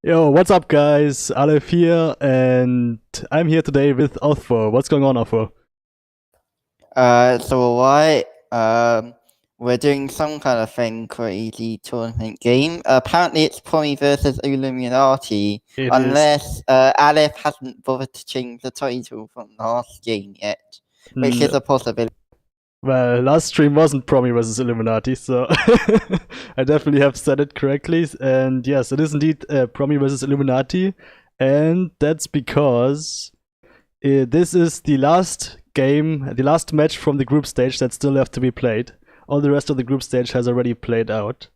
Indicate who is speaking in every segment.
Speaker 1: Yo, what's up, guys? Aleph here, and I'm here today with Offwo. What's going on, Offwo?
Speaker 2: We're doing some kind of thing crazy tournament game. Apparently it's Promi versus Illuminati, unless Aleph hasn't bothered to change the title from last game yet, which is a possibility.
Speaker 1: Well, last stream wasn't Promi versus Illuminati, so I definitely have said it correctly. And yes, it is indeed Promi versus Illuminati, and that's because this is the last game, the last match from the group stage that still have to be played. All the rest of the group stage has already played out.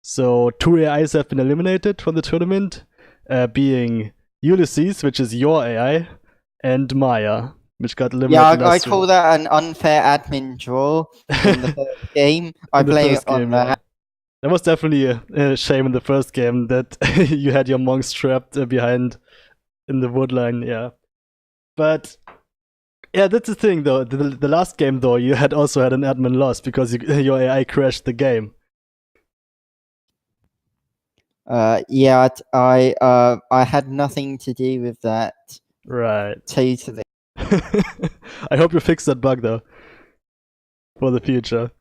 Speaker 1: So 2 AIs have been eliminated from the tournament, being Ulysses, which is your AI, and Maya, which got eliminated.
Speaker 2: Yeah, I call that an unfair admin draw in the first game. I blame it on that.
Speaker 1: That was definitely a shame in the first game that you had your monks trapped behind in the wood line, yeah. But yeah, that's the thing though. The last game though, you had also had an admin loss because your AI crashed the game.
Speaker 2: Yeah, I had nothing to do with that.
Speaker 1: Right.
Speaker 2: Totally.
Speaker 1: I hope you fix that bug though for the future.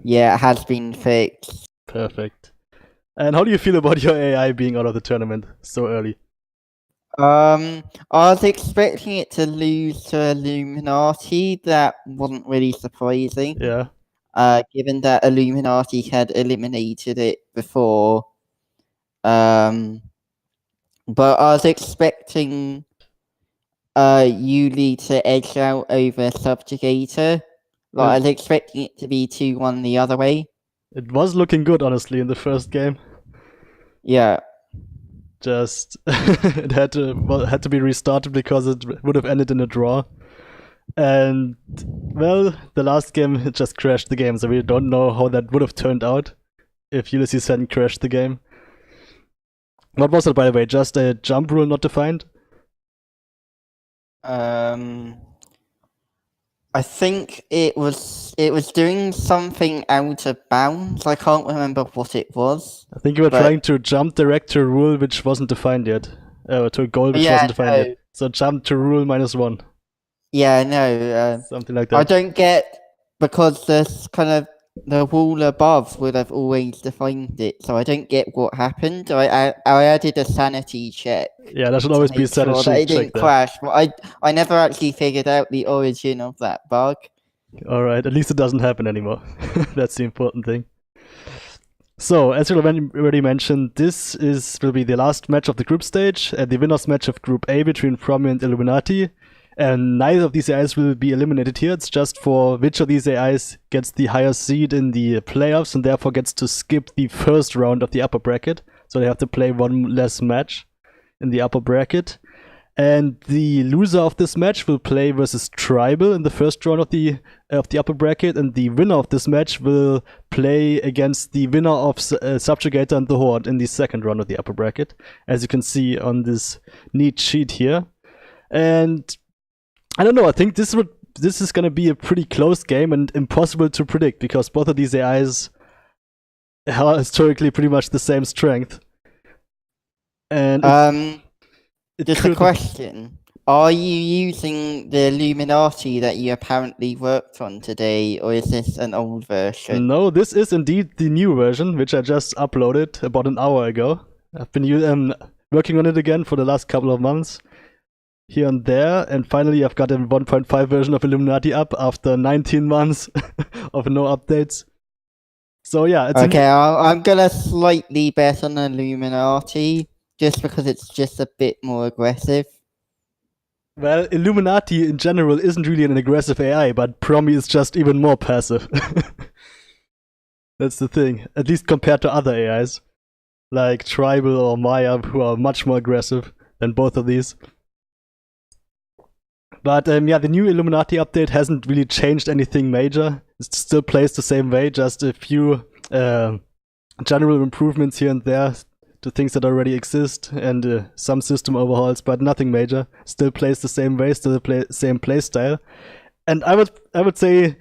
Speaker 2: Yeah, it has been fixed.
Speaker 1: Perfect. And how do you feel about your AI being out of the tournament so early?
Speaker 2: I was expecting it to lose to Illuminati. That wasn't really surprising.
Speaker 1: Yeah.
Speaker 2: Given that Illuminati had eliminated it before. But I was expecting Yuli to edge out over Subjugator. Like, I was expecting it to be 2-1 the other way.
Speaker 1: It was looking good, honestly, in the first game.
Speaker 2: Yeah.
Speaker 1: Just it had to be restarted because it would have ended in a draw. And well, the last game it just crashed the game, so we don't know how that would have turned out if Ulysses hadn't crashed the game. What was it, by the way? Just a jump rule not defined?
Speaker 2: I think it was doing something out of bounds. I can't remember what it was.
Speaker 1: I think you were trying to jump direct to a rule which wasn't defined yet. To a goal which wasn't defined yet. So jump to rule -1.
Speaker 2: Yeah, no.
Speaker 1: Something like that.
Speaker 2: I don't get, because there's kind of the rule above would have always defined it, so I don't get what happened. I added a sanity check.
Speaker 1: Yeah, there should always be a sanity check.
Speaker 2: It didn't crash. But I never actually figured out the origin of that bug.
Speaker 1: Alright, at least it doesn't happen anymore. That's the important thing. So, as you already mentioned, this will be the last match of the group stage, the winner's match of Group A between Promi and Illuminati. And neither of these AIs will be eliminated here. It's just for which of these AIs gets the higher seed in the playoffs and therefore gets to skip the first round of the upper bracket. So they have to play one less match in the upper bracket. And the loser of this match will play versus Tribal in the first round of the upper bracket, and the winner of this match will play against the winner of Subjugator and the Horde in the second round of the upper bracket, as you can see on this neat sheet here. And I don't know, I think this is gonna be a pretty close game and impossible to predict because both of these AIs are historically pretty much the same strength. And
Speaker 2: just a question. Are you using the Illuminati that you apparently worked on today, or is this an old version?
Speaker 1: No, this is indeed the new version, which I just uploaded about an hour ago. I've been working on it again for the last couple of months, here and there, and finally I've got a 1.5 version of Illuminati up after 19 months of no updates. So yeah, it's
Speaker 2: okay. I'm gonna slightly bet on Illuminati, just because it's just a bit more aggressive.
Speaker 1: Well, Illuminati in general isn't really an aggressive AI, but Promi is just even more passive. That's the thing, at least compared to other AIs, like Tribal or Maya, who are much more aggressive than both of these. But yeah, the new Illuminati update hasn't really changed anything major. It still plays the same way, just a few general improvements here and there to things that already exist, and some system overhauls, but nothing major. Still plays the same way, still the same playstyle. And I would say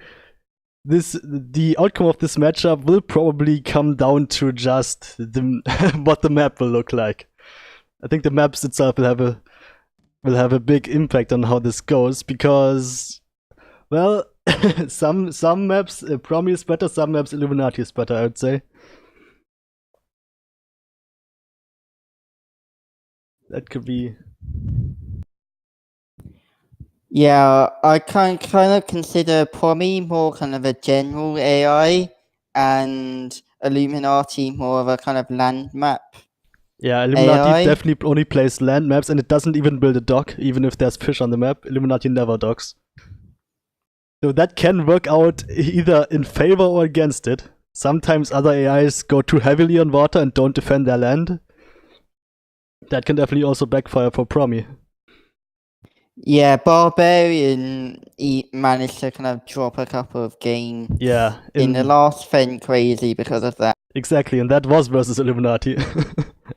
Speaker 1: the outcome of this matchup will probably come down to just what the map will look like. I think the maps itself will have a big impact on how this goes, because, well, some maps Promi is better, some maps Illuminati is better, I would say. That could be.
Speaker 2: Yeah, I kind of consider Promi more kind of a general AI, and Illuminati more of a kind of land map.
Speaker 1: Yeah, Illuminati
Speaker 2: AI.
Speaker 1: definitely only plays land maps, and it doesn't even build a dock, even if there's fish on the map. Illuminati never docks. So that can work out either in favor or against it. Sometimes other AIs go too heavily on water and don't defend their land. That can definitely also backfire for Promi.
Speaker 2: Yeah, Barbarian managed to kind of drop a couple of games.
Speaker 1: Yeah,
Speaker 2: in the last Fen Crazy because of that.
Speaker 1: Exactly, and that was versus Illuminati.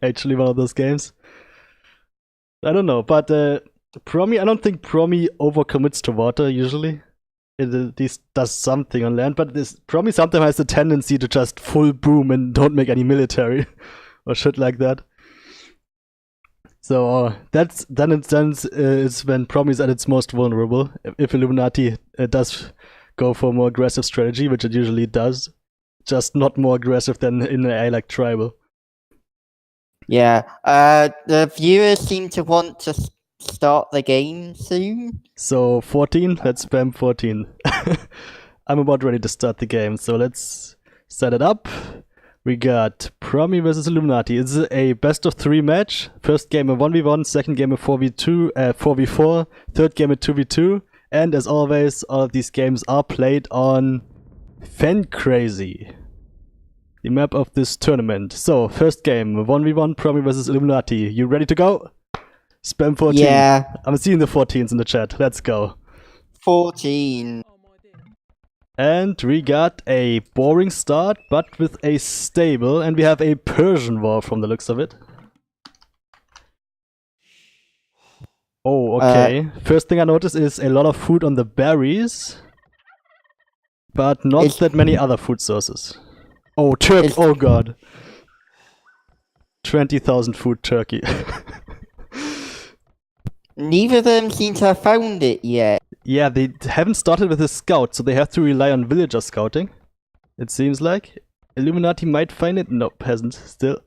Speaker 1: Actually, one of those games. I don't know, but Promi, I don't think Promi overcommits to water usually. It at least does something on land, but Promi sometimes has the tendency to just full boom and don't make any military or shit like that. So that's then in sense is when Promi is at its most vulnerable. If Illuminati does go for a more aggressive strategy, which it usually does, just not more aggressive than in an AI like Tribal.
Speaker 2: Yeah, the viewers seem to want to start the game soon.
Speaker 1: So 14, let's spam 14. I'm about ready to start the game, so let's set it up. We got Promi versus Illuminati. It's a best of 3 match. First game a 1v1, second game a 4v2, 4v4, third game a 2v2, and as always, all of these games are played on Fen Crazy, the map of this tournament. So, first game, 1v1, Promi versus Illuminati. You ready to go? Spam 14.
Speaker 2: Yeah.
Speaker 1: I'm seeing the 14s in the chat. Let's go.
Speaker 2: 14.
Speaker 1: And we got a boring start, but with a stable, and we have a Persian war from the looks of it. Oh, okay. First thing I noticed is a lot of food on the berries, but not that many other food sources. Oh, turkey! Oh god. 20,000 food turkey.
Speaker 2: Neither of them seem to have found it yet.
Speaker 1: Yeah, they haven't started with a scout, so they have to rely on villager scouting. It seems like. Illuminati might find it. Nope, hasn't. Still.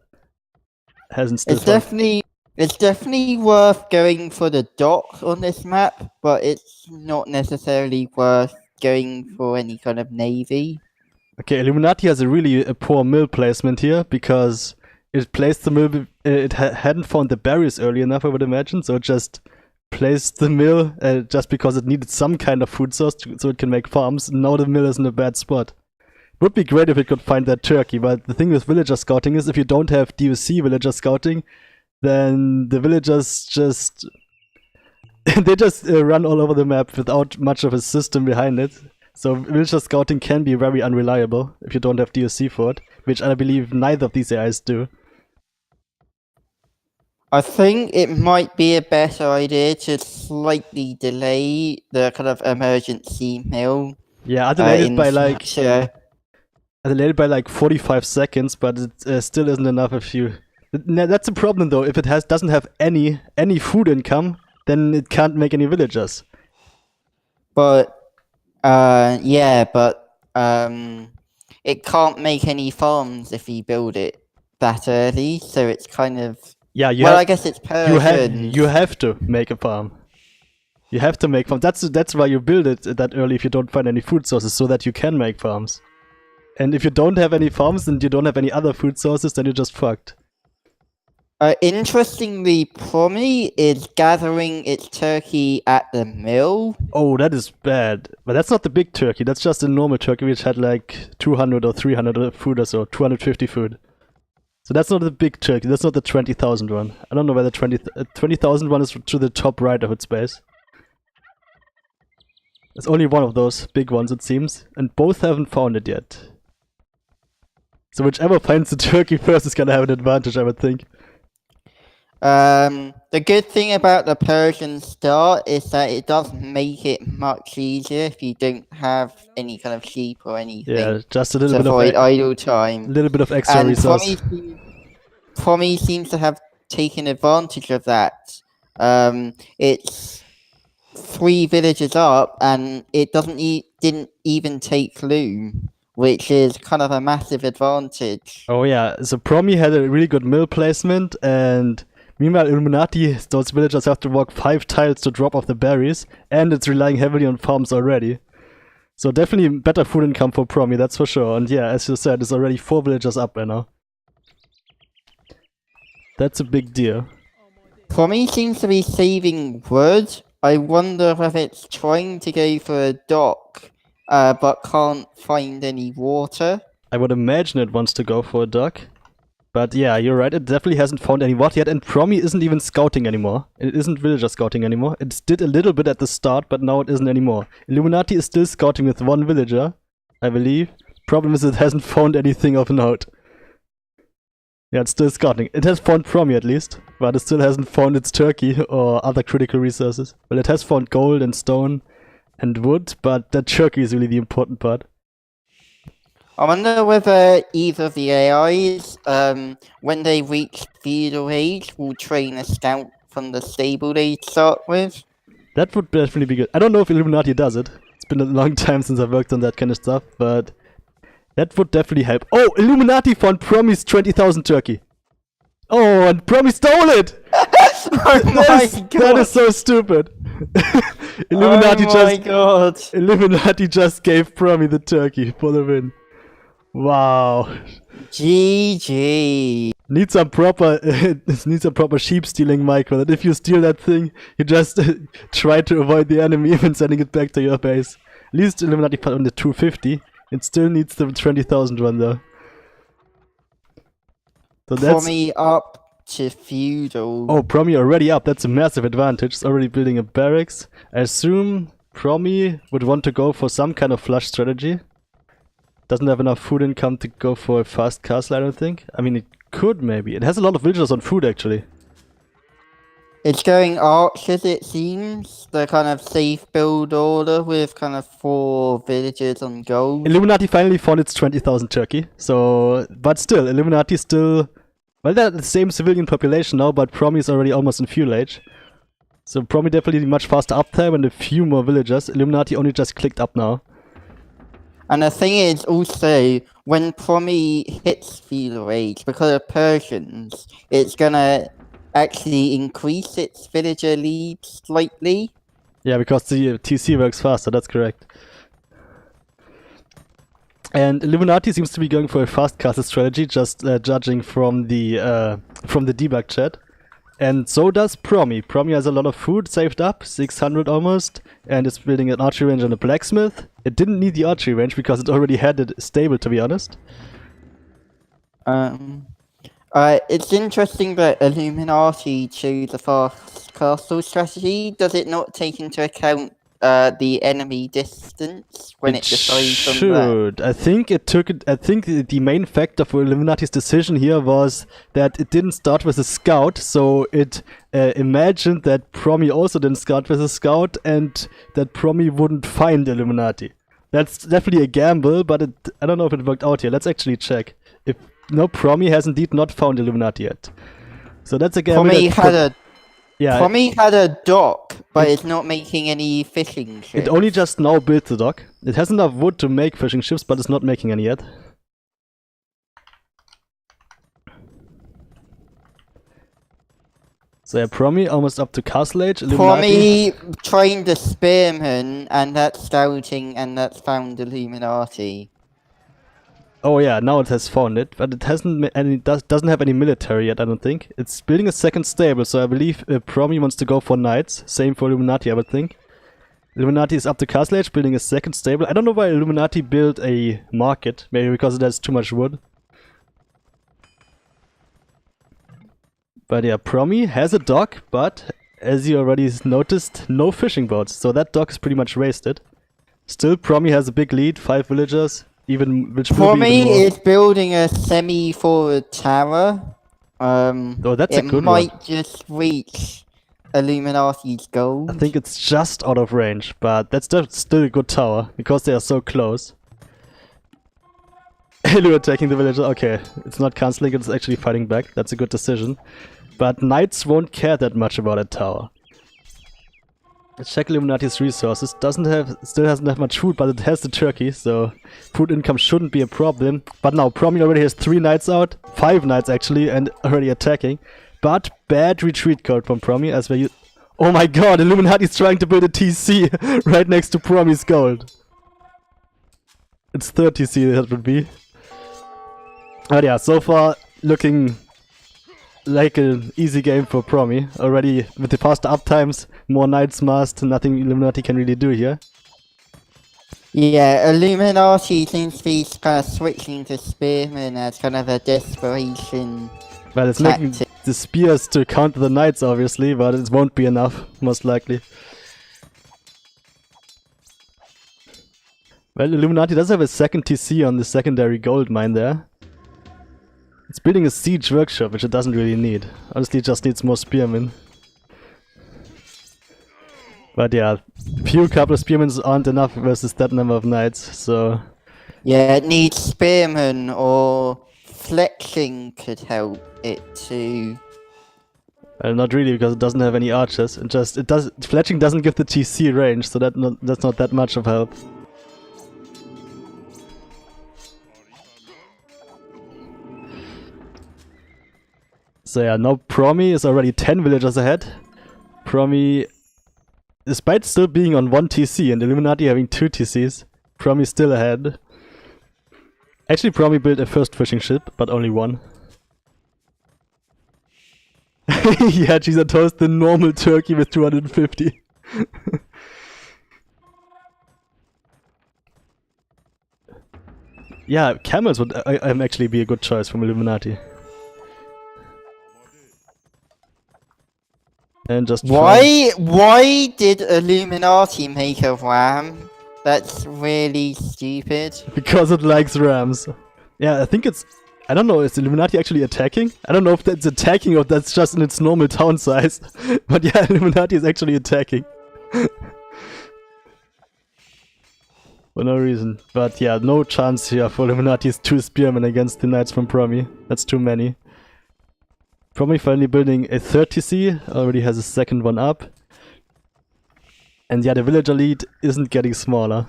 Speaker 2: It's definitely worth going for the dock on this map, but it's not necessarily worth going for any kind of navy.
Speaker 1: Okay, Illuminati has a really poor mill placement here, because it placed the mill. It hadn't found the berries early enough, I would imagine, so it just placed the mill just because it needed some kind of food source so it can make farms. Now the mill is in a bad spot. It would be great if it could find that turkey, but the thing with villager scouting is if you don't have DOC villager scouting, then the villagers just they just run all over the map without much of a system behind it. So villager scouting can be very unreliable if you don't have DOC for it, which I believe neither of these AIs do.
Speaker 2: I think it might be a better idea to slightly delay the kind of emergency mill.
Speaker 1: Yeah, I delayed it by like 45 seconds, but it still isn't enough if you... That's the problem though, if it doesn't have any food income, then it can't make any villagers.
Speaker 2: But, it can't make any farms if you build it that early, so it's kind of...
Speaker 1: Yeah,
Speaker 2: I guess it's Persian.
Speaker 1: You have to make a farm. You have to make farms. That's why you build it that early if you don't find any food sources, so that you can make farms. And if you don't have any farms and you don't have any other food sources, then you're just fucked.
Speaker 2: Interestingly, Promi is gathering its turkey at the mill.
Speaker 1: Oh, that is bad. But that's not the big turkey. That's just a normal turkey which had like 200 or 300 food or so, 250 food. So that's not the big turkey, that's not the 20,000 one. I don't know where the 20,000 one is to the top right of its base. There's only one of those big ones, it seems, and both haven't found it yet. So whichever finds the turkey first is gonna have an advantage, I would think.
Speaker 2: The good thing about the Persian start is that it does make it much easier if you don't have any kind of sheep or anything.
Speaker 1: Yeah, just a little
Speaker 2: to
Speaker 1: bit
Speaker 2: avoid
Speaker 1: of
Speaker 2: idle time.
Speaker 1: little bit of extra
Speaker 2: And
Speaker 1: resource.
Speaker 2: Promi seems to have taken advantage of that. It's 3 villages up, and it didn't even take loom, which is kind of a massive advantage.
Speaker 1: Oh yeah, so Promi had a really good mill placement, and meanwhile Illuminati, those villagers have to walk 5 tiles to drop off the berries, and it's relying heavily on farms already. So definitely better food income for Promi, that's for sure. And yeah, as you said, it's already 4 villagers up by now. That's a big deal.
Speaker 2: Promi seems to be saving wood. I wonder if it's trying to go for a dock, but can't find any water.
Speaker 1: I would imagine it wants to go for a dock. But yeah, you're right, it definitely hasn't found any water yet, and Promi isn't even scouting anymore. It isn't villager scouting anymore. It did a little bit at the start, but now it isn't anymore. Illuminati is still scouting with 1 villager, I believe. Problem is it hasn't found anything of note. Yeah, it's still scouting. It has found Promi at least, but it still hasn't found its turkey or other critical resources. Well, it has found gold and stone and wood, but that turkey is really the important part.
Speaker 2: I wonder whether either of the AIs, when they reach feudal age, will train a scout from the stable they start with.
Speaker 1: That would definitely be good. I don't know if Illuminati does it. It's been a long time since I've worked on that kind of stuff, but that would definitely help. Oh, Illuminati found Promi's 20,000 turkey. Oh, and Promi stole it!
Speaker 2: Oh my god!
Speaker 1: That is so stupid. Illuminati just gave Promi the turkey for the win. Wow.
Speaker 2: GG.
Speaker 1: Needs some proper sheep stealing micro. That if you steal that thing, you just try to avoid the enemy even sending it back to your base. At least Illuminati put on the 250. It still needs the 20,000 one though. So that's
Speaker 2: Promi up to feudal.
Speaker 1: Oh, Promi already up. That's a massive advantage. It's already building a barracks. I assume Promi would want to go for some kind of flush strategy. Doesn't have enough food income to go for a fast castle, I don't think. I mean, it could maybe. It has a lot of villagers on food, actually.
Speaker 2: It's going archers, it seems. The kind of safe build order with kind of 4 villages on gold.
Speaker 1: Illuminati finally found its 20,000 turkey. So, but still, Illuminati still... Well, they're the same civilian population now, but Promi is already almost in feudal age. So Promi definitely much faster uptime and a few more villagers. Illuminati only just clicked up now.
Speaker 2: And the thing is also, when Promi hits feudal age, because of Persians, it's gonna actually increase its villager lead slightly.
Speaker 1: Yeah, because the TC works faster, that's correct. And Illuminati seems to be going for a fast castle strategy, just judging from the debug chat. And so does Promi. Promi has a lot of food saved up, 600 almost, and it's building an archery range and a blacksmith. It didn't need the archery range because it already had it stable, to be honest.
Speaker 2: It's interesting that Illuminati chose a fast castle strategy. Does it not take into account the enemy distance when it decides on that?
Speaker 1: I think the main factor for Illuminati's decision here was that it didn't start with a scout, so it imagined that Promi also didn't start with a scout and that Promi wouldn't find Illuminati. That's definitely a gamble, but I don't know if it worked out here. Let's actually check. Promi has indeed not found Illuminati yet. So that's a gamble.
Speaker 2: Promi had a dock, but it's not making any fishing ships.
Speaker 1: It only just now built the dock. It has enough wood to make fishing ships, but it's not making any yet. So yeah, Promi almost up to castle age.
Speaker 2: Illuminati. Promi trained a spearman, and that's scouting, and that's found Illuminati.
Speaker 1: Oh yeah, now it has found it, but it doesn't have any military yet, I don't think. It's building a second stable, so I believe Promi wants to go for knights. Same for Illuminati, I would think. Illuminati is up to castle age, building a second stable. I don't know why Illuminati built a market. Maybe because it has too much wood. But yeah, Promi has a dock, but as you already noticed, no fishing boats. So that dock is pretty much wasted. Still, Promi has a big lead, 5 villagers. Promi
Speaker 2: is building a semi-forward tower
Speaker 1: Oh, that's a
Speaker 2: it
Speaker 1: good
Speaker 2: might
Speaker 1: one.
Speaker 2: just reach Illuminati's gold.
Speaker 1: I think it's just out of range, but that's still a good tower, because they are so close. Illu attacking the villager. Okay, it's not cancelling, it's actually fighting back. That's a good decision. But knights won't care that much about a tower. Let's check Illuminati's resources. Still hasn't have much food, but it has the turkey, so food income shouldn't be a problem. But now Promi already has 3 knights out, 5 knights actually, and already attacking. But bad retreat code from Promi as we oh my god, Illuminati's trying to build a TC right next to Promi's gold. It's 3rd TC that would be. But yeah, so far looking like an easy game for Promi. Already with the faster uptimes, more knights masked, nothing Illuminati can really do here.
Speaker 2: Yeah, Illuminati seems to be kind of switching to spearmen as kind of a desperation.
Speaker 1: Well, it's making the spears to counter the knights obviously, but it won't be enough, most likely. Well, Illuminati does have a 2nd TC on the secondary gold mine there. It's building a siege workshop, which it doesn't really need. Honestly, it just needs more spearmen. But yeah, couple of spearmen aren't enough versus that number of knights, so...
Speaker 2: Yeah, it needs spearmen, or flexing could help it too.
Speaker 1: Well, not really, because it doesn't have any archers. Fletching doesn't give the TC range, so that's not that much of help. So yeah, now Promi is already 10 villagers ahead. Promi, despite still being on 1 TC and Illuminati having 2 TCs, Promi still ahead. Actually, Promi built a 1st fishing ship, but only 1. Yeah, Jesus toast the normal turkey with 250. Yeah, camels would actually be a good choice from Illuminati. And just
Speaker 2: why did Illuminati make a ram? That's really stupid.
Speaker 1: Because it likes rams. Yeah, I think it's... I don't know, is Illuminati actually attacking? I don't know if that's attacking or that's just in its normal town size. But yeah, Illuminati is actually attacking. For no reason. But yeah, no chance here for Illuminati's 2 spearmen against the knights from Promi. That's too many. Promi finally building a 3rd TC, already has a 2nd one up. And yeah, the villager lead isn't getting smaller.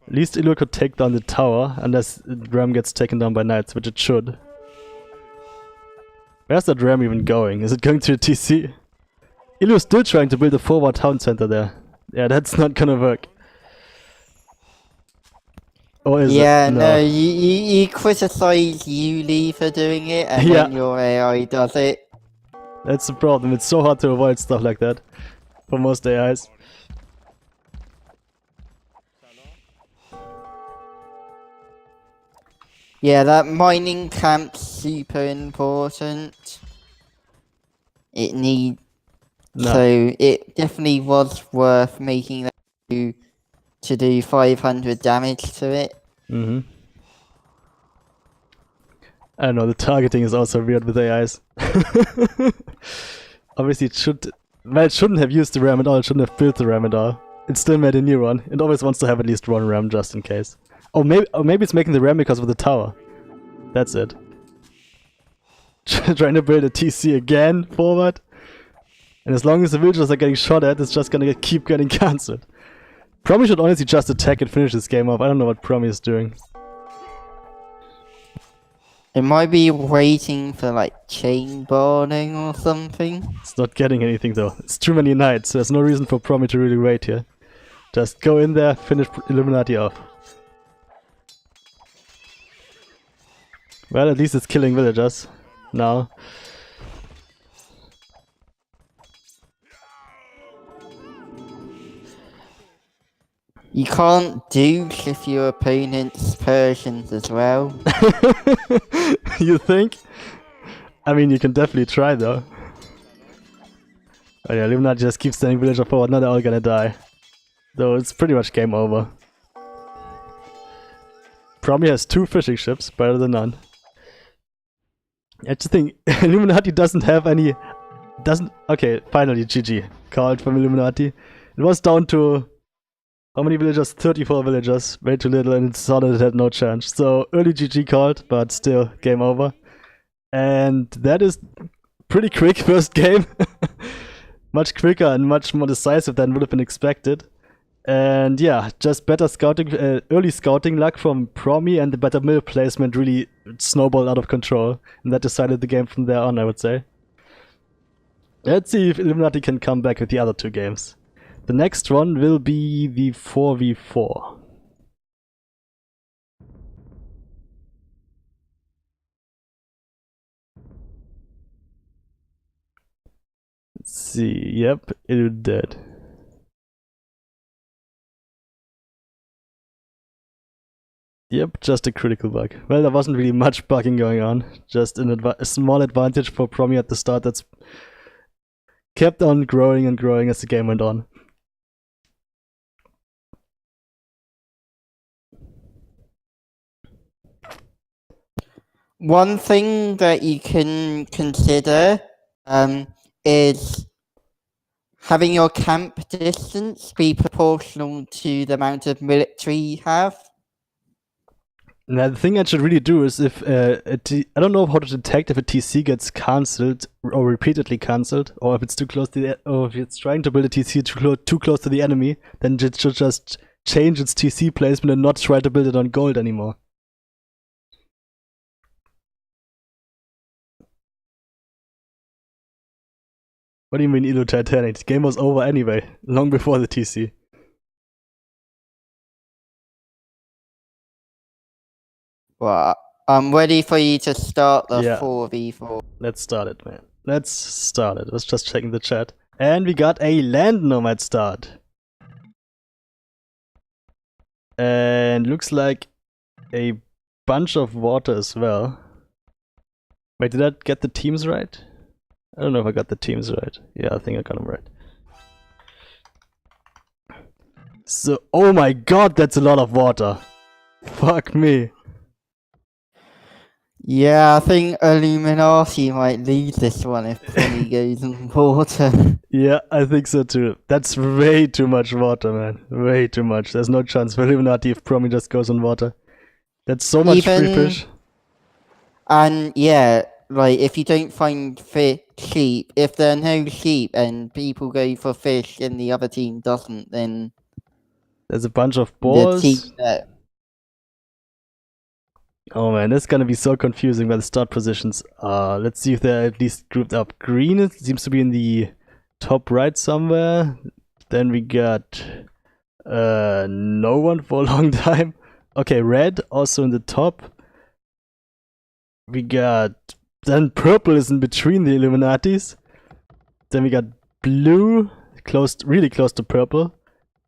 Speaker 1: At least Illu could take down the tower, unless Ram gets taken down by knights, which it should. Where's that Ram even going? Is it going to a TC? Illu's still trying to build a forward town center there. Yeah, that's not gonna work. Or is it?
Speaker 2: No, you criticize Yuli for doing it, and then your AI does it.
Speaker 1: That's the problem, it's so hard to avoid stuff like that. For most AIs.
Speaker 2: Yeah, that mining camp's super important. It so it definitely was worth making that to do 500 damage to it.
Speaker 1: Mm-hmm. I don't know, the targeting is also weird with AIs. Obviously it shouldn't have used the ram at all, it shouldn't have built the ram at all. It still made a new one. It always wants to have at least 1 ram just in case. Or maybe it's making the ram because of the tower. That's it. Trying to build a TC again forward. And as long as the villagers are getting shot at, it's just gonna keep getting cancelled. Promi should honestly just attack and finish this game off. I don't know what Promi is doing.
Speaker 2: It might be waiting for like chain boarding or something.
Speaker 1: It's not getting anything though. It's too many knights. There's no reason for Promi to really wait here. Just go in there, finish Illuminati off. Well, at least it's killing villagers now.
Speaker 2: You can't douche if your opponent's Persians as well.
Speaker 1: You think? I mean, you can definitely try though. Oh yeah, Illuminati just keeps sending villager forward, now they're all gonna die. Though it's pretty much game over. Promi has 2 fishing ships, better than none. I just think Illuminati doesn't have any... Okay, finally, GG. Called from Illuminati. It was down to... How many villagers? 34 villagers. Way too little, and it saw that it had no chance. So, early GG called, but still, game over. And that is pretty quick first game. Much quicker and much more decisive than would have been expected. And yeah, just better scouting, early scouting luck from Promi, and the better mill placement really snowballed out of control. And that decided the game from there on, I would say. Let's see if Illuminati can come back with the other two games. The next one will be the 4v4. Let's see, yep, it did. Yep, just a critical bug. Well, there wasn't really much bugging going on. Just a small advantage for Promi at the start that's kept on growing and growing as the game went on.
Speaker 2: One thing that you can consider is having your camp distance be proportional to the amount of military you have.
Speaker 1: Now, the thing I should really do is if I don't know how to detect if a TC gets cancelled or repeatedly cancelled, or if it's too close to or if it's trying to build a TC too close to the enemy, then it should just change its TC placement and not try to build it on gold anymore. What do you mean, Elo Titanic? The game was over anyway, long before the TC.
Speaker 2: Well, I'm ready for you to start the 4v4.
Speaker 1: Let's start it, man. Let's start it. I was just checking the chat. And we got a land nomad start. And looks like a bunch of water as well. Wait, did I get the teams right? I don't know if I got the teams right. Yeah, I think I got them right. So, oh my god, that's a lot of water. Fuck me.
Speaker 2: Yeah, I think Illuminati might lose this one if Promi goes in water.
Speaker 1: Yeah, I think so too. That's way too much water, man. Way too much. There's no chance for Illuminati if Promi just goes on water. That's so much free fish.
Speaker 2: And yeah, like if you don't find sheep, if there are no sheep and people go for fish and the other team doesn't, then
Speaker 1: there's a bunch of balls.
Speaker 2: The team that...
Speaker 1: Oh man, this is gonna be so confusing where the start positions are. Let's see if they're at least grouped up. Green, it seems to be in the top right somewhere. Then we got no one for a long time. Okay, red also in the top. We got... Then purple is in between the Illuminatis. Then we got blue, really close to purple.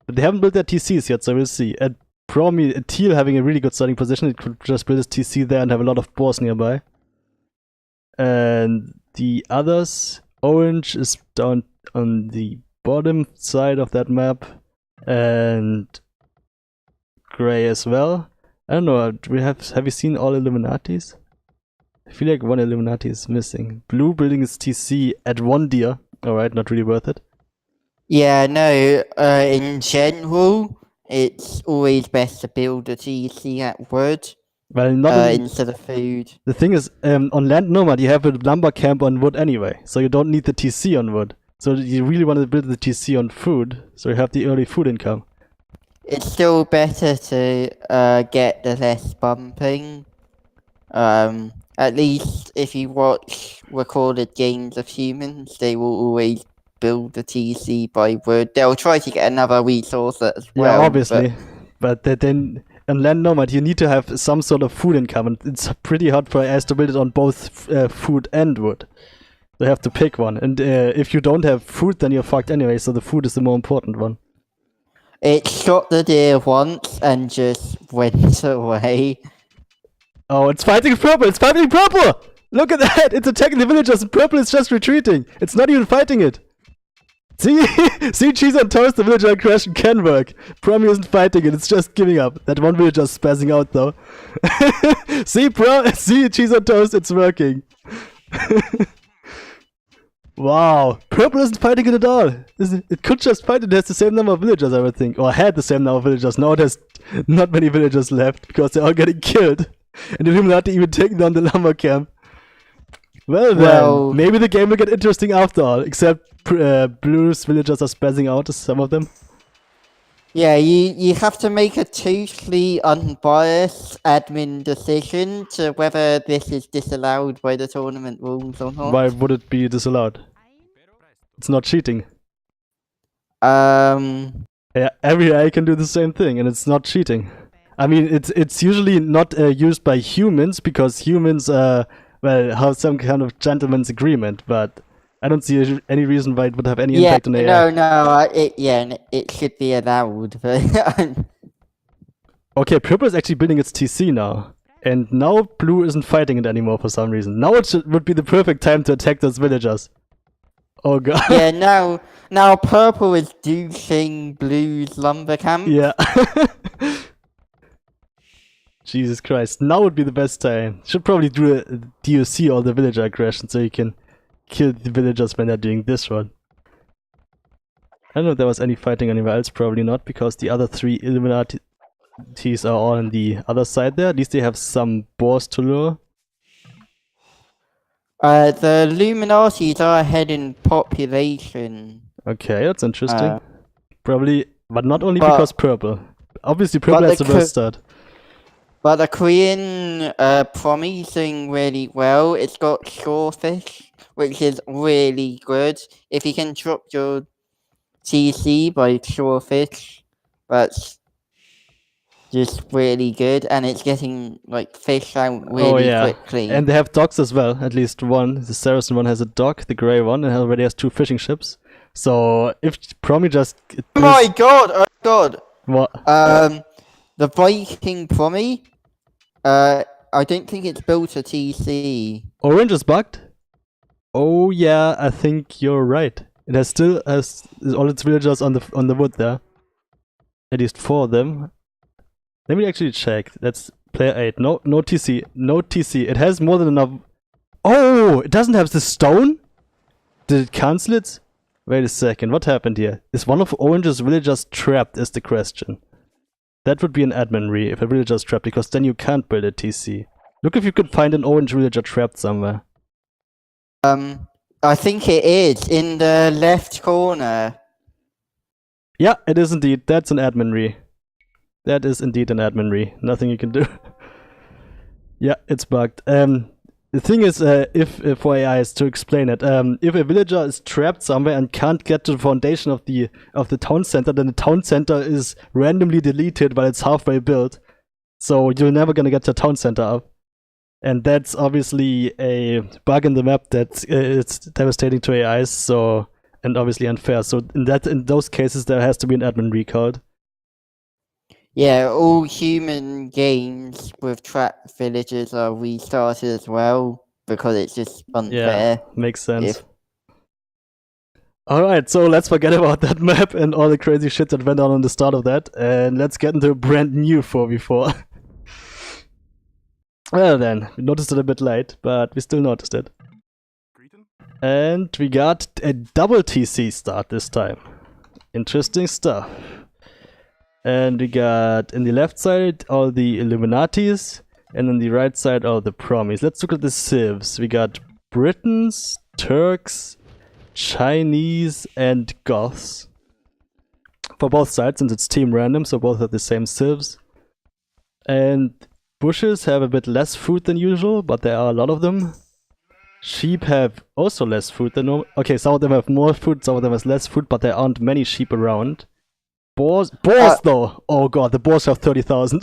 Speaker 1: But they haven't built their TCs yet, so we'll see. And Promi, teal having a really good starting position. It could just build his TC there and have a lot of boars nearby. And the others, orange is down on the bottom side of that map. And gray as well. I don't know, have you seen all Illuminatis? I feel like one Illuminati is missing. Blue building his TC at 1 deer. Alright, not really worth it.
Speaker 2: Yeah, no, in general, it's always best to build a TC at wood instead of food.
Speaker 1: The thing is, on Land Nomad you have a lumber camp on wood anyway, so you don't need the TC on wood. So you really want to build the TC on food, so you have the early food income.
Speaker 2: It's still better to get the less bumping. At least if you watch recorded games of humans, they will always build the TC by wood. They'll try to get another resource as well.
Speaker 1: Yeah, obviously. But then on Land Nomad you need to have some sort of food income, and it's pretty hard for AIS to build it on both food and wood. They have to pick one, and if you don't have food then you're fucked anyway, so the food is the more important one.
Speaker 2: It shot the deer once and just went away.
Speaker 1: Oh, it's fighting purple! It's fighting purple! Look at that! It's attacking the villagers and purple is just retreating! It's not even fighting it! See? See, cheese on toast, the villager aggression can work. Promi isn't fighting it, it's just giving up. That one villager's spazzing out though. See, cheese on toast, it's working. Wow, purple isn't fighting it at all. It could just fight it. It has the same number of villagers, I would think. Or had the same number of villagers. Now it has not many villagers left because they're all getting killed. And the Illuminati even taking down the lumber camp. Well then, maybe the game will get interesting after all. Except blue's villagers are spazzing out, some of them.
Speaker 2: Yeah, you have to make a totally unbiased admin decision to whether this is disallowed by the tournament rules or not.
Speaker 1: Why would it be disallowed? It's not cheating. Yeah, every AI can do the same thing, and it's not cheating. I mean, it's usually not used by humans because humans well have some kind of gentleman's agreement, but I don't see any reason why it would have any impact on AI.
Speaker 2: It should be allowed. But
Speaker 1: okay, purple is actually building its TC now. And now blue isn't fighting it anymore for some reason. Now it would be the perfect time to attack those villagers. Oh god.
Speaker 2: Yeah, now purple is douching blue's lumber camp.
Speaker 1: Yeah. Jesus Christ. Now would be the best time. Should probably do a DOC all the villager aggression so you can kill the villagers when they're doing this one. I don't know if there was any fighting anywhere else, probably not, because the other 3 Illuminatis are all on the other side there. At least they have some boars to lure.
Speaker 2: The Illuminatis are ahead in population.
Speaker 1: Okay, that's interesting. Probably, but not only because purple. Obviously purple has the first start.
Speaker 2: But the Korean Promi is doing really well. It's got Shorefish, which is really good. If you can drop your TC by Shorefish, that's just really good. And it's getting like fish out really quickly.
Speaker 1: And they have docks as well, at least one. The Saracen one has a dock, the grey one, and already has 2 fishing ships. So if Promi just...
Speaker 2: Oh my god!
Speaker 1: What?
Speaker 2: The Viking Promi, I don't think it's built a TC.
Speaker 1: Orange is bugged? Oh yeah, I think you're right. It still has all its villagers on the wood there. At least 4 of them. Let me actually check. That's player 8. No TC. No TC. It has more than enough. Oh! It doesn't have the stone? Did it cancel it? Wait a second. What happened here? Is one of Orange's villagers trapped is the question. That would be an admin re if a villager is trapped, because then you can't build a TC. Look if you could find an orange villager trapped somewhere.
Speaker 2: I think it is in the left corner.
Speaker 1: Yeah, it is indeed. That's an admin re. That is indeed an admin re. Nothing you can do. Yeah, it's bugged. The thing is, if for AI is to explain it, if a villager is trapped somewhere and can't get to the foundation of the town center, then the town center is randomly deleted while it's halfway built. So you're never gonna get the town center up. And that's obviously a bug in the map that it's devastating to AIs, so, and obviously unfair. So in those cases there has to be an admin recode.
Speaker 2: Yeah, all human games with trapped villages are restarted as well, because it's just unfair.
Speaker 1: Yeah, makes sense. Alright, so let's forget about that map and all the crazy shit that went on the start of that, and let's get into a brand new 4v4. Well then, we noticed it a bit late, but we still noticed it. And we got a double TC start this time. Interesting stuff. And we got in the left side all the Illuminatis, and on the right side all the Promis. Let's look at the civs. We got Britons, Turks, Chinese, and Goths. For both sides, since it's team random, so both have the same civs. And bushes have a bit less food than usual, but there are a lot of them. Sheep have also less food than normal. Okay, some of them have more food, some of them have less food, but there aren't many sheep around. Boars though! Oh god, the boars have 30,000.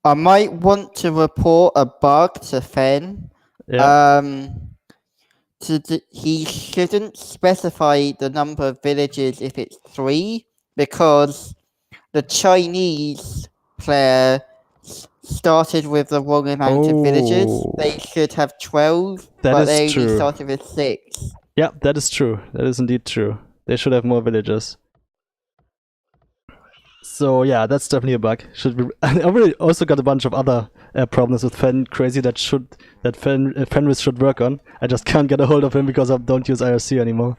Speaker 2: I might want to report a bug to Fen.
Speaker 1: Yeah.
Speaker 2: He shouldn't specify the number of villages if it's 3, because the Chinese player started with the wrong amount of villages. They should have 12, but they only started with 6.
Speaker 1: Yeah, that is true. That is indeed true. They should have more villages. So yeah, that's definitely a bug. Should be. I already also got a bunch of other problems with Crazy that Fenris should work on. I just can't get a hold of him because I don't use IRC anymore.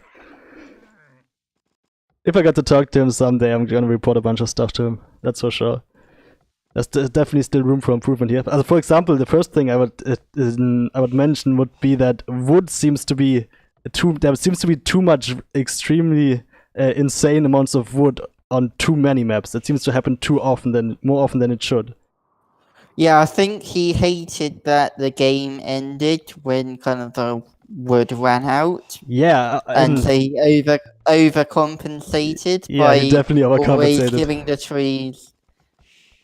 Speaker 1: If I get to talk to him someday, I'm gonna report a bunch of stuff to him. That's for sure. There's definitely still room for improvement here. For example, the first thing I would mention would be that wood seems to be there seems to be too much extremely insane amounts of wood on too many maps. It seems to happen more often than it should.
Speaker 2: Yeah, I think he hated that the game ended when kind of the wood ran out.
Speaker 1: Yeah,
Speaker 2: and he overcompensated by
Speaker 1: he definitely overcompensated.
Speaker 2: always giving the trees.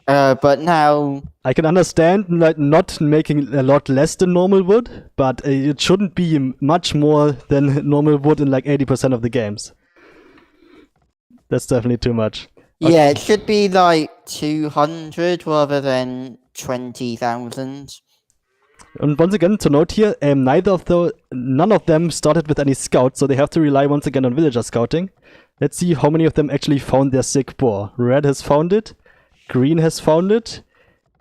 Speaker 2: But now
Speaker 1: I can understand like not making a lot less than normal wood, but it shouldn't be much more than normal wood in like 80% of the games. That's definitely too much.
Speaker 2: Okay. Yeah, it should be like 200 rather than 20,000.
Speaker 1: And once again, to note here, none of them started with any scouts, so they have to rely once again on villager scouting. Let's see how many of them actually found their sick boar. Red has found it, green has found it,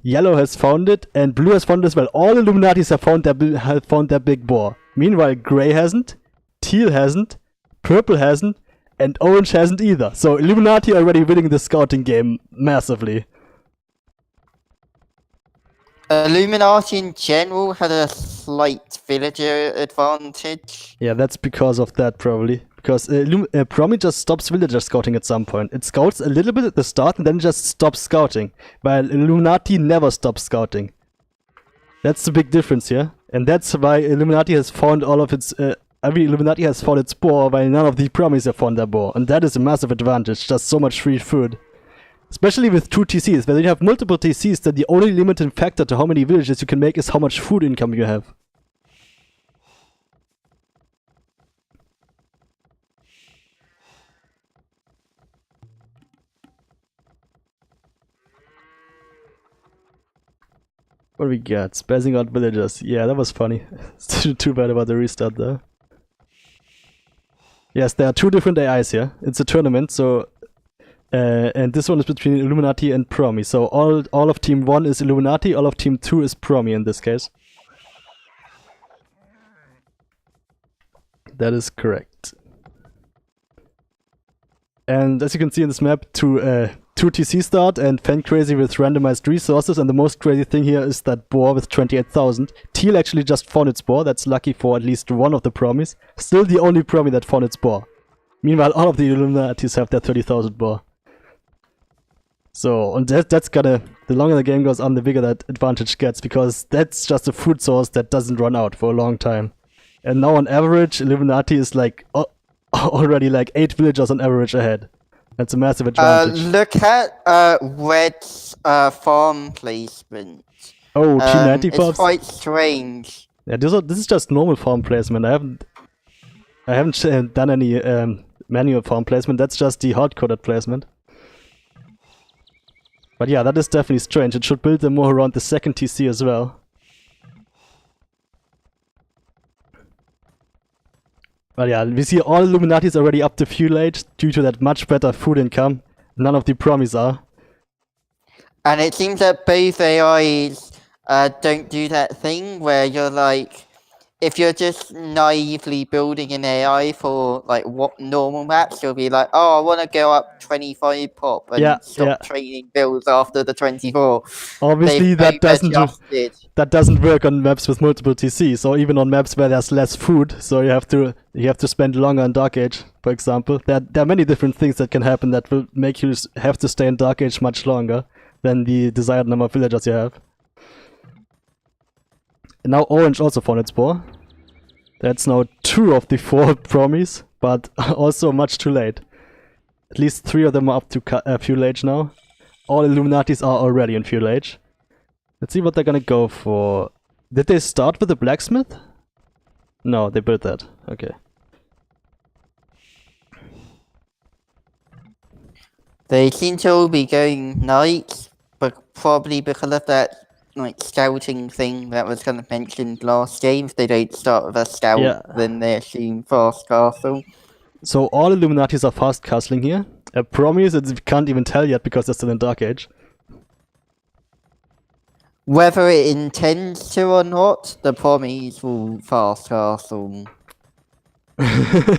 Speaker 1: yellow has found it, and blue has found it as well. All Illuminatis have found their big boar. Meanwhile, gray hasn't, teal hasn't, purple hasn't, and orange hasn't either. So Illuminati already winning the scouting game massively.
Speaker 2: Illuminati in general had a slight villager advantage.
Speaker 1: Yeah, that's because of that probably. Because Promi just stops villager scouting at some point. It scouts a little bit at the start and then just stops scouting. While Illuminati never stops scouting. That's the big difference here. And that's why Illuminati has found all of its... every Illuminati has found its boar, while none of the Promis have found their boar. And that is a massive advantage. Just so much free food. Especially with 2 TCs. When you have multiple TCs, then the only limiting factor to how many villages you can make is how much food income you have. What do we got? Spazzing out villagers. Yeah, that was funny. Too bad about the restart though. Yes, there are 2 different AIs here. It's a tournament, so... and this one is between Illuminati and Promi. So all of Team 1 is Illuminati, all of Team 2 is Promi in this case. That is correct. And as you can see in this map, 2 TC start and Fan Crazy with randomized resources, and the most crazy thing here is that boar with 28,000. Teal actually just found its boar, that's lucky for at least one of the Promis. Still the only Promi that found its boar. Meanwhile, all of the Illuminatis have their 30,000 boar. So, and that's gonna... The longer the game goes on, the bigger that advantage gets, because that's just a food source that doesn't run out for a long time. And now on average, Illuminati is like... already like 8 villagers on average ahead. That's a massive advantage.
Speaker 2: Look at Red's farm placement.
Speaker 1: Oh, T90 farms?
Speaker 2: It's quite strange.
Speaker 1: Yeah, this is just normal farm placement. I haven't done any manual farm placement. That's just the hard-coded placement. But yeah, that is definitely strange. It should build them more around the second TC as well. But yeah, we see all Illuminatis already up to fuel age due to that much better food income. None of the Promis are.
Speaker 2: And it seems that both AIs don't do that thing where you're like, if you're just naively building an AI for like what normal maps, you'll be like, oh, I want to go up 25 pop and stop training builds after the 24.
Speaker 1: Obviously, that doesn't work on maps with multiple TCs, or even on maps where there's less food. So you have to spend longer in Dark Age, for example. There are many different things that can happen that will make you have to stay in Dark Age much longer than the desired number of villagers you have. And now Orange also found its boar. That's now 2 of the 4 Promis, but also much too late. At least 3 of them are up to fuel age now. All Illuminatis are already in fuel age. Let's see what they're gonna go for. Did they start with the blacksmith? No, they built that. Okay.
Speaker 2: They seem to all be going knights, but probably because of that like scouting thing that was kind of mentioned last game. If they don't start with a scout, then they assume fast castle.
Speaker 1: So all Illuminatis are fast castling here. Promi is we can't even tell yet because they're still in Dark Age.
Speaker 2: Whether it intends to or not, the Promis will fast castle.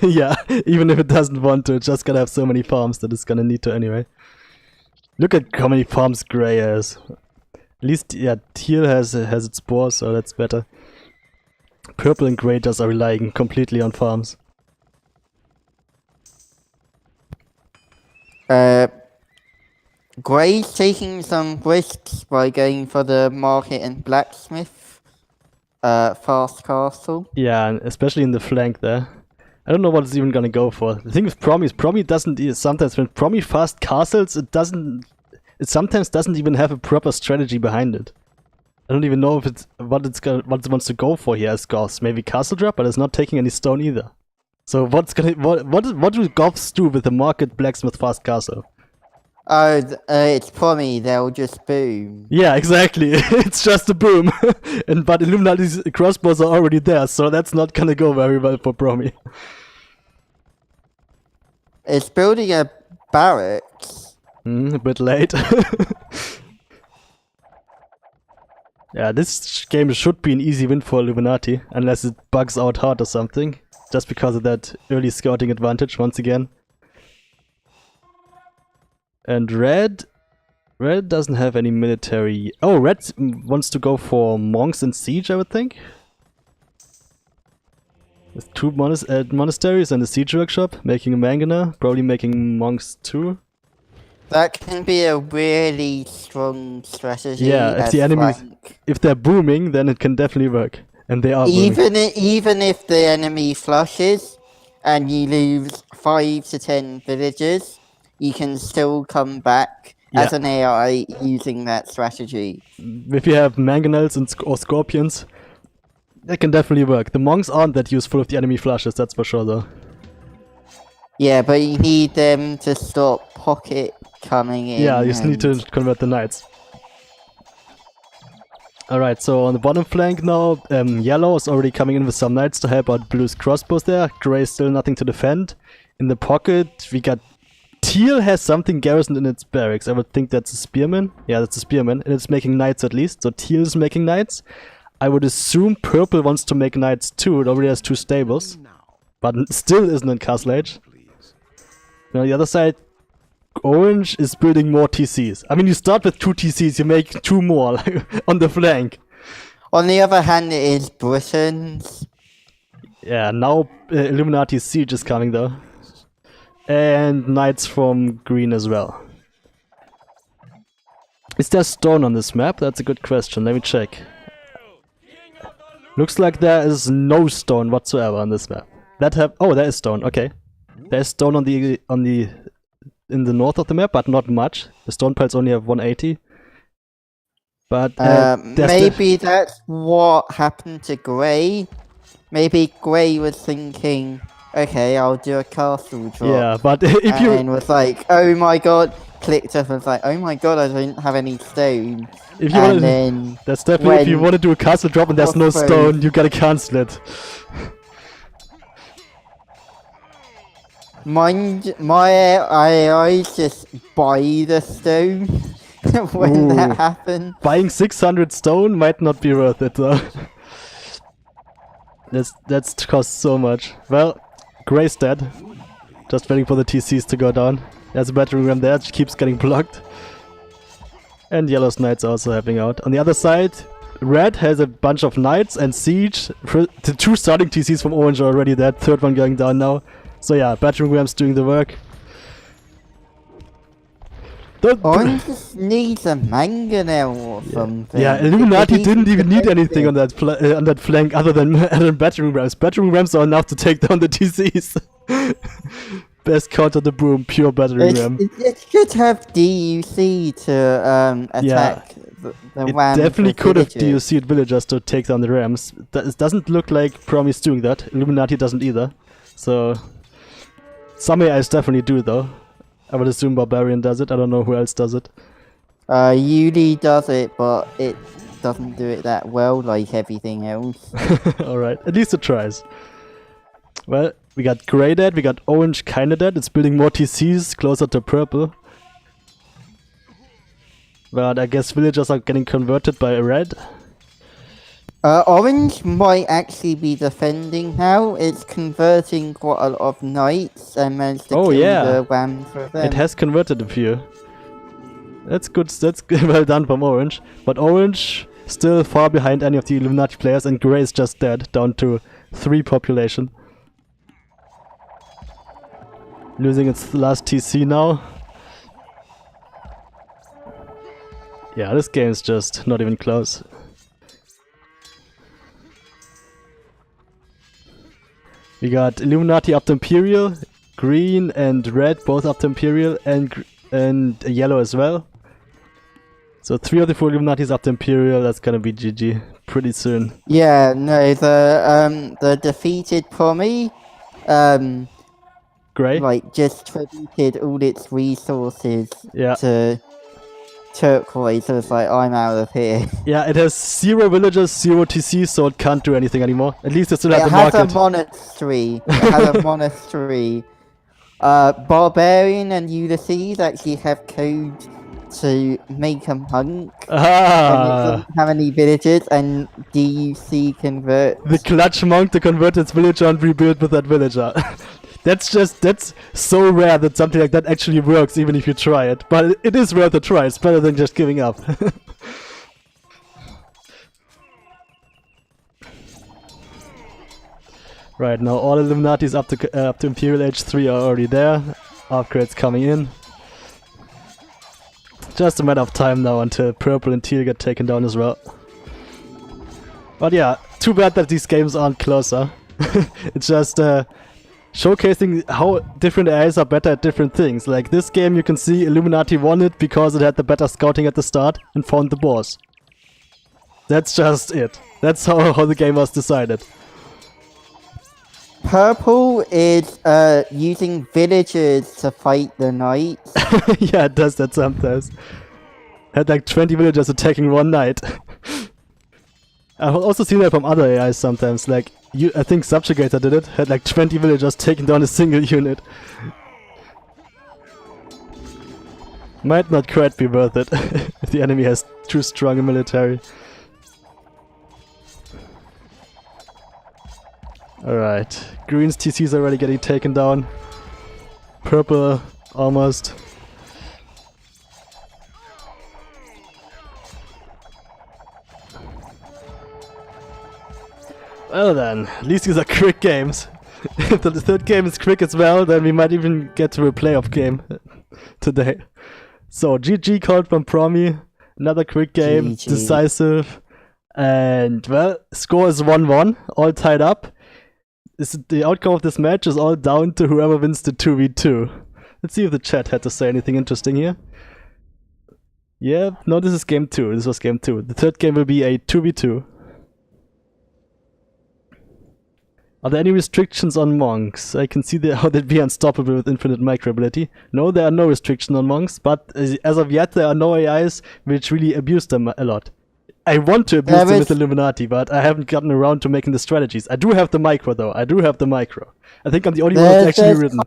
Speaker 1: Yeah, even if it doesn't want to, it's just gonna have so many farms that it's gonna need to anyway. Look at how many farms Grey has. At least, yeah, Teal has its spores, so that's better. Purple and Grey just are relying completely on farms.
Speaker 2: Grey's taking some risks by going for the market and blacksmith fast castle.
Speaker 1: Yeah, and especially in the flank there. I don't know what it's even gonna go for. The thing with Promi is Promi doesn't sometimes when Promi fast castles it sometimes doesn't even have a proper strategy behind it. I don't even know if it's what it wants to go for here as Goths. Maybe castle drop, but it's not taking any stone either. So what do Goths do with the market blacksmith fast castle?
Speaker 2: Oh, it's Promi, they'll just boom.
Speaker 1: Yeah, exactly. It's just a boom. But Illuminati's crossbows are already there, so that's not gonna go very well for Promi.
Speaker 2: It's building a barracks.
Speaker 1: A bit late. Yeah, this game should be an easy win for Illuminati, unless it bugs out hard or something. Just because of that early scouting advantage once again. And Red doesn't have any military... Oh, Red wants to go for monks and siege, I would think. With 2 monasteries and a siege workshop, making a manganer, probably making monks too.
Speaker 2: That can be a really strong strategy.
Speaker 1: Yeah, if the enemies, if they're booming, then it can definitely work. And they are booming.
Speaker 2: Even if the enemy flushes and you lose 5 to 10 villagers, you can still come back as an AI using that strategy. If
Speaker 1: you have mangonels or scorpions, that can definitely work. The monks aren't that useful if the enemy flushes, that's for sure though.
Speaker 2: Yeah, but you need them to stop pocket coming in.
Speaker 1: Yeah, you just need to convert the knights. Alright, so on the bottom flank now, Yellow is already coming in with some knights to help out Blue's crossbows there. Grey still nothing to defend. In the pocket, we got Teal has something garrisoned in its barracks. I would think that's a spearman. Yeah, that's a spearman. And it's making knights at least. So Teal is making knights. I would assume Purple wants to make knights too. It already has 2 stables. But still isn't in Castle Age. And on the other side, Orange is building more TCs. I mean, you start with 2 TCs, you make 2 more on the flank.
Speaker 2: On the other hand, it is Britain's.
Speaker 1: Yeah, now Illuminati siege is coming though. And knights from green as well. Is there stone on this map? That's a good question. Let me check. Looks like there is no stone whatsoever on this map. Oh, there is stone. Okay, there's stone in the north of the map, but not much. The stone piles only have 180. But
Speaker 2: maybe that's what happened to Grey. Maybe Grey was thinking, okay, I'll do a castle drop.
Speaker 1: Yeah, but if you...
Speaker 2: And was like, oh my god, clicked up and was like, oh my god, I don't have any stone.
Speaker 1: If you that's definitely if you want to do a castle drop and there's no stone, you gotta cancel it.
Speaker 2: My AIs just buy the stone when that happens.
Speaker 1: Buying 600 stone might not be worth it though. That's cost so much. Well, Grey's dead. Just waiting for the TCs to go down. There's a battering ram there, which keeps getting blocked. And Yellow's knights also helping out. On the other side, Red has a bunch of knights and siege. The 2 starting TCs from Orange are already dead. 3rd one going down now. So yeah, battering ram's doing the work.
Speaker 2: Orange just needs a mangonel or something.
Speaker 1: Yeah, Illuminati didn't even need anything on that flank other than battering rams. Battering rams are enough to take down the TCs. Best counter the boom, pure battering ram.
Speaker 2: It should have DUC to attack the rams.
Speaker 1: It definitely could have DUC'd villagers to take down the rams. It doesn't look like Promi's doing that. Illuminati doesn't either. So some AIs definitely do though. I would assume Barbarian does it. I don't know who else does it.
Speaker 2: Yuli does it, but it doesn't do it that well like everything else.
Speaker 1: Alright, at least it tries. Well, We got gray dead, we got orange kinda dead. It's building more TCs closer to purple. But I guess villagers are getting converted by red.
Speaker 2: Orange might actually be defending now. It's converting quite a lot of knights and managed to kill the whams for them.
Speaker 1: It has converted a few. That's good, well done from orange. But orange still far behind any of the Illuminati players, and grey is just dead, down to 3 population. Losing its last TC now. Yeah, this game is just not even close. We got Illuminati up to Imperial, green and red both up to Imperial, and yellow as well. So 3 of the 4 Illuminatis up to Imperial. That's gonna be GG pretty soon.
Speaker 2: Yeah, no, the defeated Promi,
Speaker 1: Grey,
Speaker 2: like just tributed all its resources
Speaker 1: yeah,
Speaker 2: to turquoise. So it's like, I'm out of here.
Speaker 1: Yeah, it has 0 villagers, 0 TC, so it can't do anything anymore. At least it still has the market.
Speaker 2: It has a monastery. It has a monastery. Barbarian and Ulysses actually have code to make a monk. And it doesn't have any villagers, and DUC converts.
Speaker 1: The clutch monk to convert its villager and rebuild with that villager. That's so rare that something like that actually works, even if you try it. But it is worth a try. It's better than just giving up. Right, now all Illuminatis up to Imperial Age 3 are already there. Upgrades coming in. Just a matter of time now until purple and teal get taken down as well. But yeah, too bad that these games aren't closer. It's just showcasing how different AIs are better at different things. Like this game, you can see Illuminati won it because it had the better scouting at the start and found the boss. That's just it. That's how the game was decided.
Speaker 2: Purple is using villagers to fight the knights.
Speaker 1: Yeah, it does that sometimes. Had like 20 villagers attacking one knight. I've also seen that from other AIs sometimes. Like, I think Subjugator did it. Had like 20 villagers taking down a single unit. Might not quite be worth it if the enemy has too strong a military. Alright, green's TC is already getting taken down. Purple, almost. Well then, at least these are quick games. If the third game is quick as well, then we might even get to a playoff game today. So, GG called from Promi. Another quick game, GG. Decisive. And, well, score is 1-1, all tied up. The outcome of this match is all down to whoever wins the 2v2. Let's see if the chat had to say anything interesting here. Yeah, no, this is game 2. This was game 2. The third game will be a 2v2. Are there any restrictions on monks? I can see how they'd be unstoppable with infinite micro ability. No, there are no restrictions on monks, but as of yet there are no AIs which really abuse them a lot. I want to abuse them with Illuminati, but I haven't gotten around to making the strategies. I do have the micro though, I do have the micro. I think I'm the only one that's actually written.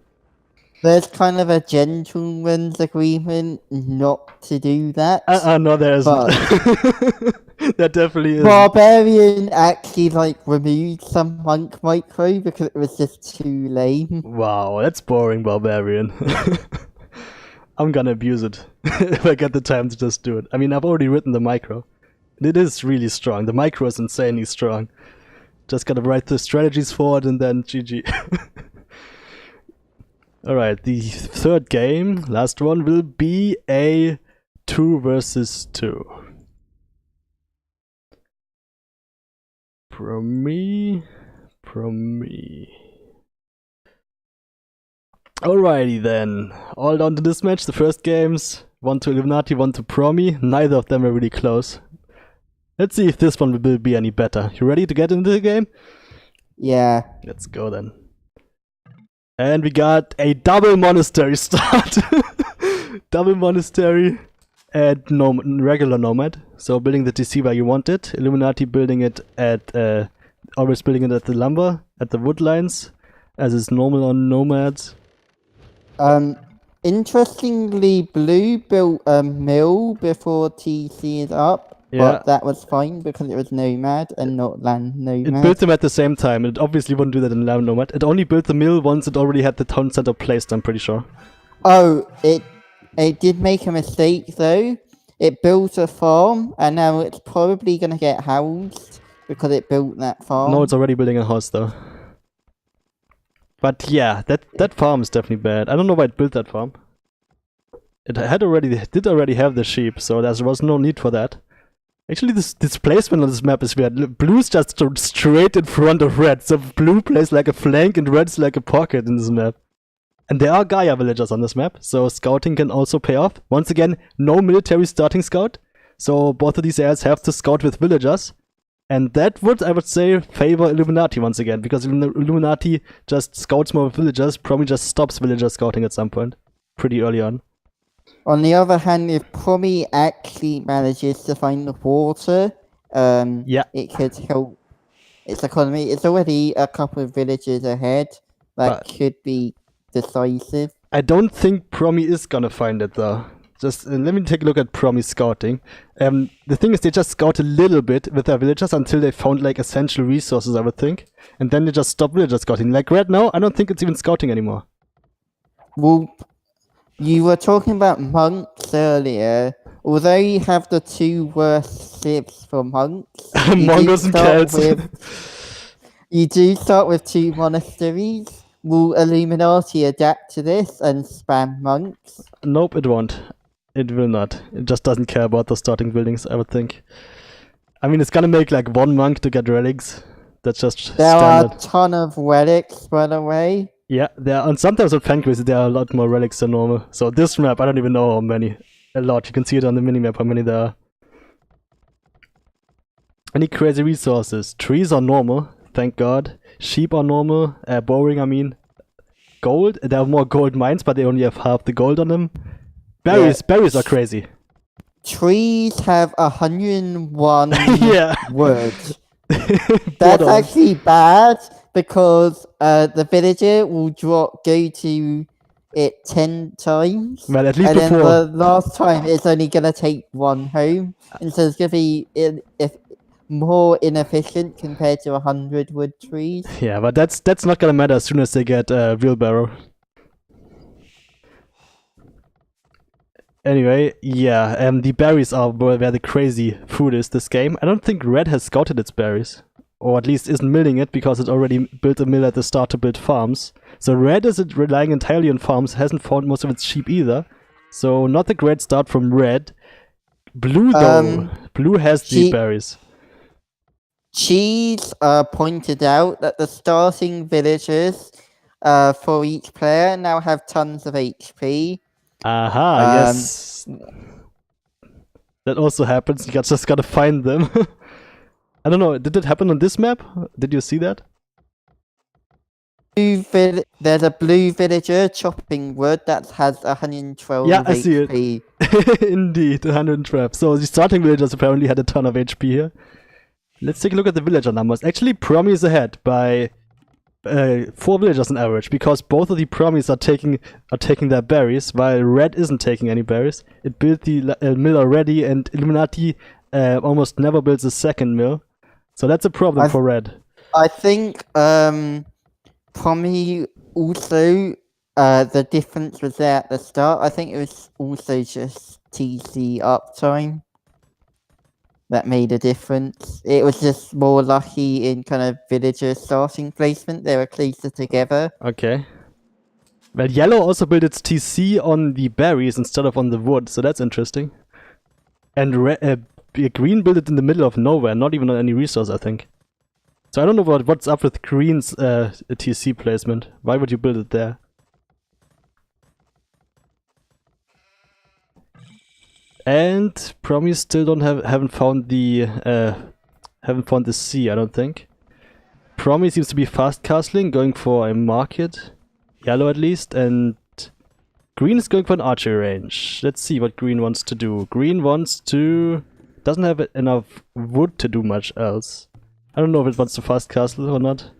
Speaker 2: There's kind of a gentleman's agreement not to do that.
Speaker 1: No, there isn't. That definitely is.
Speaker 2: Barbarian actually removed some monk micro because it was just too lame.
Speaker 1: Wow, that's boring, Barbarian. I'm gonna abuse it if I get the time to just do it. I mean, I've already written the micro. It is really strong. The micro is insanely strong. Just gotta write the strategies for it and then GG. Alright, the third game, last one, will be a 2 versus 2. Promi. Alrighty then, all down to this match. The first games, 1 to Illuminati, 1 to Promi. Neither of them are really close. Let's see if this one will be any better. You ready to get into the game?
Speaker 2: Yeah.
Speaker 1: Let's go then. And we got a double monastery start. Double monastery and regular nomad. So building the TC where you want it. Illuminati building it at always building it at the lumber, at the wood lines. as is normal on Nomads.
Speaker 2: Interestingly, Blue built a mill before TC is up, but that was fine because it was Nomad and not Land Nomad.
Speaker 1: It built them at the same time. It obviously wouldn't do that in Land Nomad. It only built the mill once it already had the town center placed, I'm pretty sure.
Speaker 2: Oh, it did make a mistake though. It built a farm, and now it's probably going to get housed because it built that farm.
Speaker 1: No, it's already building a house though. But yeah, that farm is definitely bad. I don't know why it built that farm. It did already have the sheep, so there was no need for that. Actually, this placement on this map is weird. Blue's just straight in front of red, so blue plays like a flank and red's like a pocket in this map. And there are Gaia villagers on this map, so scouting can also pay off. Once again, no military starting scout, so both of these areas have to scout with villagers. And that would, I would say, favor Illuminati once again, because Illuminati just scouts more with villagers, Promi just stops villager scouting at some point, pretty early on.
Speaker 2: On the other hand, if Promi actually manages to find the water, it could help its economy. It's already a couple of villages ahead. That could be decisive.
Speaker 1: I don't think Promi is gonna find it though. Just let me take a look at Promi scouting. The thing is, they just scout a little bit with their villagers until they found like essential resources, I would think. And then they just stop villager scouting. Like right now, I don't think it's even scouting anymore.
Speaker 2: Well, you were talking about monks earlier. Although you have the two worst civs for monks,
Speaker 1: Mongols and cats.
Speaker 2: You do start with 2 monasteries. Will Illuminati adapt to this and spam monks?
Speaker 1: Nope, it won't. It will not. It just doesn't care about the starting buildings, I would think. I mean, it's gonna make like 1 monk to get relics. That's just standard.
Speaker 2: There are a ton of relics, by the way.
Speaker 1: Yeah, there are, and sometimes on Fanquest there are a lot more relics than normal. So this map, I don't even know how many. A lot. You can see it on the minimap how many there are. Any crazy resources? Trees are normal, thank God. Sheep are normal. Boring, I mean. Gold? There are more gold mines, but they only have half the gold on them. Berries, berries are crazy.
Speaker 2: Trees have 101 words.
Speaker 1: That's
Speaker 2: actually bad because the villager will go to it 10 times.
Speaker 1: Well, at least
Speaker 2: and
Speaker 1: before.
Speaker 2: then the last time it's only gonna take 1 home, and so it's gonna be more inefficient compared to 100 wood trees.
Speaker 1: Yeah, but that's not gonna matter as soon as they get a wheelbarrow. Anyway, yeah, the berries are where the crazy food is this game. I don't think Red has scouted its berries. Or at least isn't milling it, because it already built a mill at the start to build farms. So Red is relying entirely on farms, hasn't found most of its sheep either. So not a great start from Red. Blue though, Blue has the berries.
Speaker 2: Cheese pointed out that the starting villagers for each player now have tons of HP.
Speaker 1: Aha, yes. That also happens, you just gotta find them. I don't know, did it happen on this map? Did you see that?
Speaker 2: There's a blue villager chopping wood that has 112
Speaker 1: yeah,
Speaker 2: HP.
Speaker 1: I see it. Indeed, 112. So the starting villagers apparently had a ton of HP here. Let's take a look at the villager numbers. Actually, Promi is ahead by 4 villagers on average, because both of the Promis are taking their berries, while Red isn't taking any berries. It built the mill already, and Illuminati almost never builds a second mill. So that's a problem for Red.
Speaker 2: I think Promi also, the difference was there at the start. I think it was also just TC uptime that made a difference. It was just more lucky in kind of villager starting placement. They were closer together.
Speaker 1: Okay. Well, Yellow also built its TC on the berries instead of on the wood, so that's interesting. And Green built it in the middle of nowhere, not even on any resource, I think. So I don't know what's up with Green's TC placement. Why would you build it there? And Promi still haven't found the sea, I don't think. Promi seems to be fast castling, going for a market. Yellow at least, and Green is going for an archery range. Let's see what Green wants to do. Green doesn't have enough wood to do much else. I don't know if it wants to fast castle or not.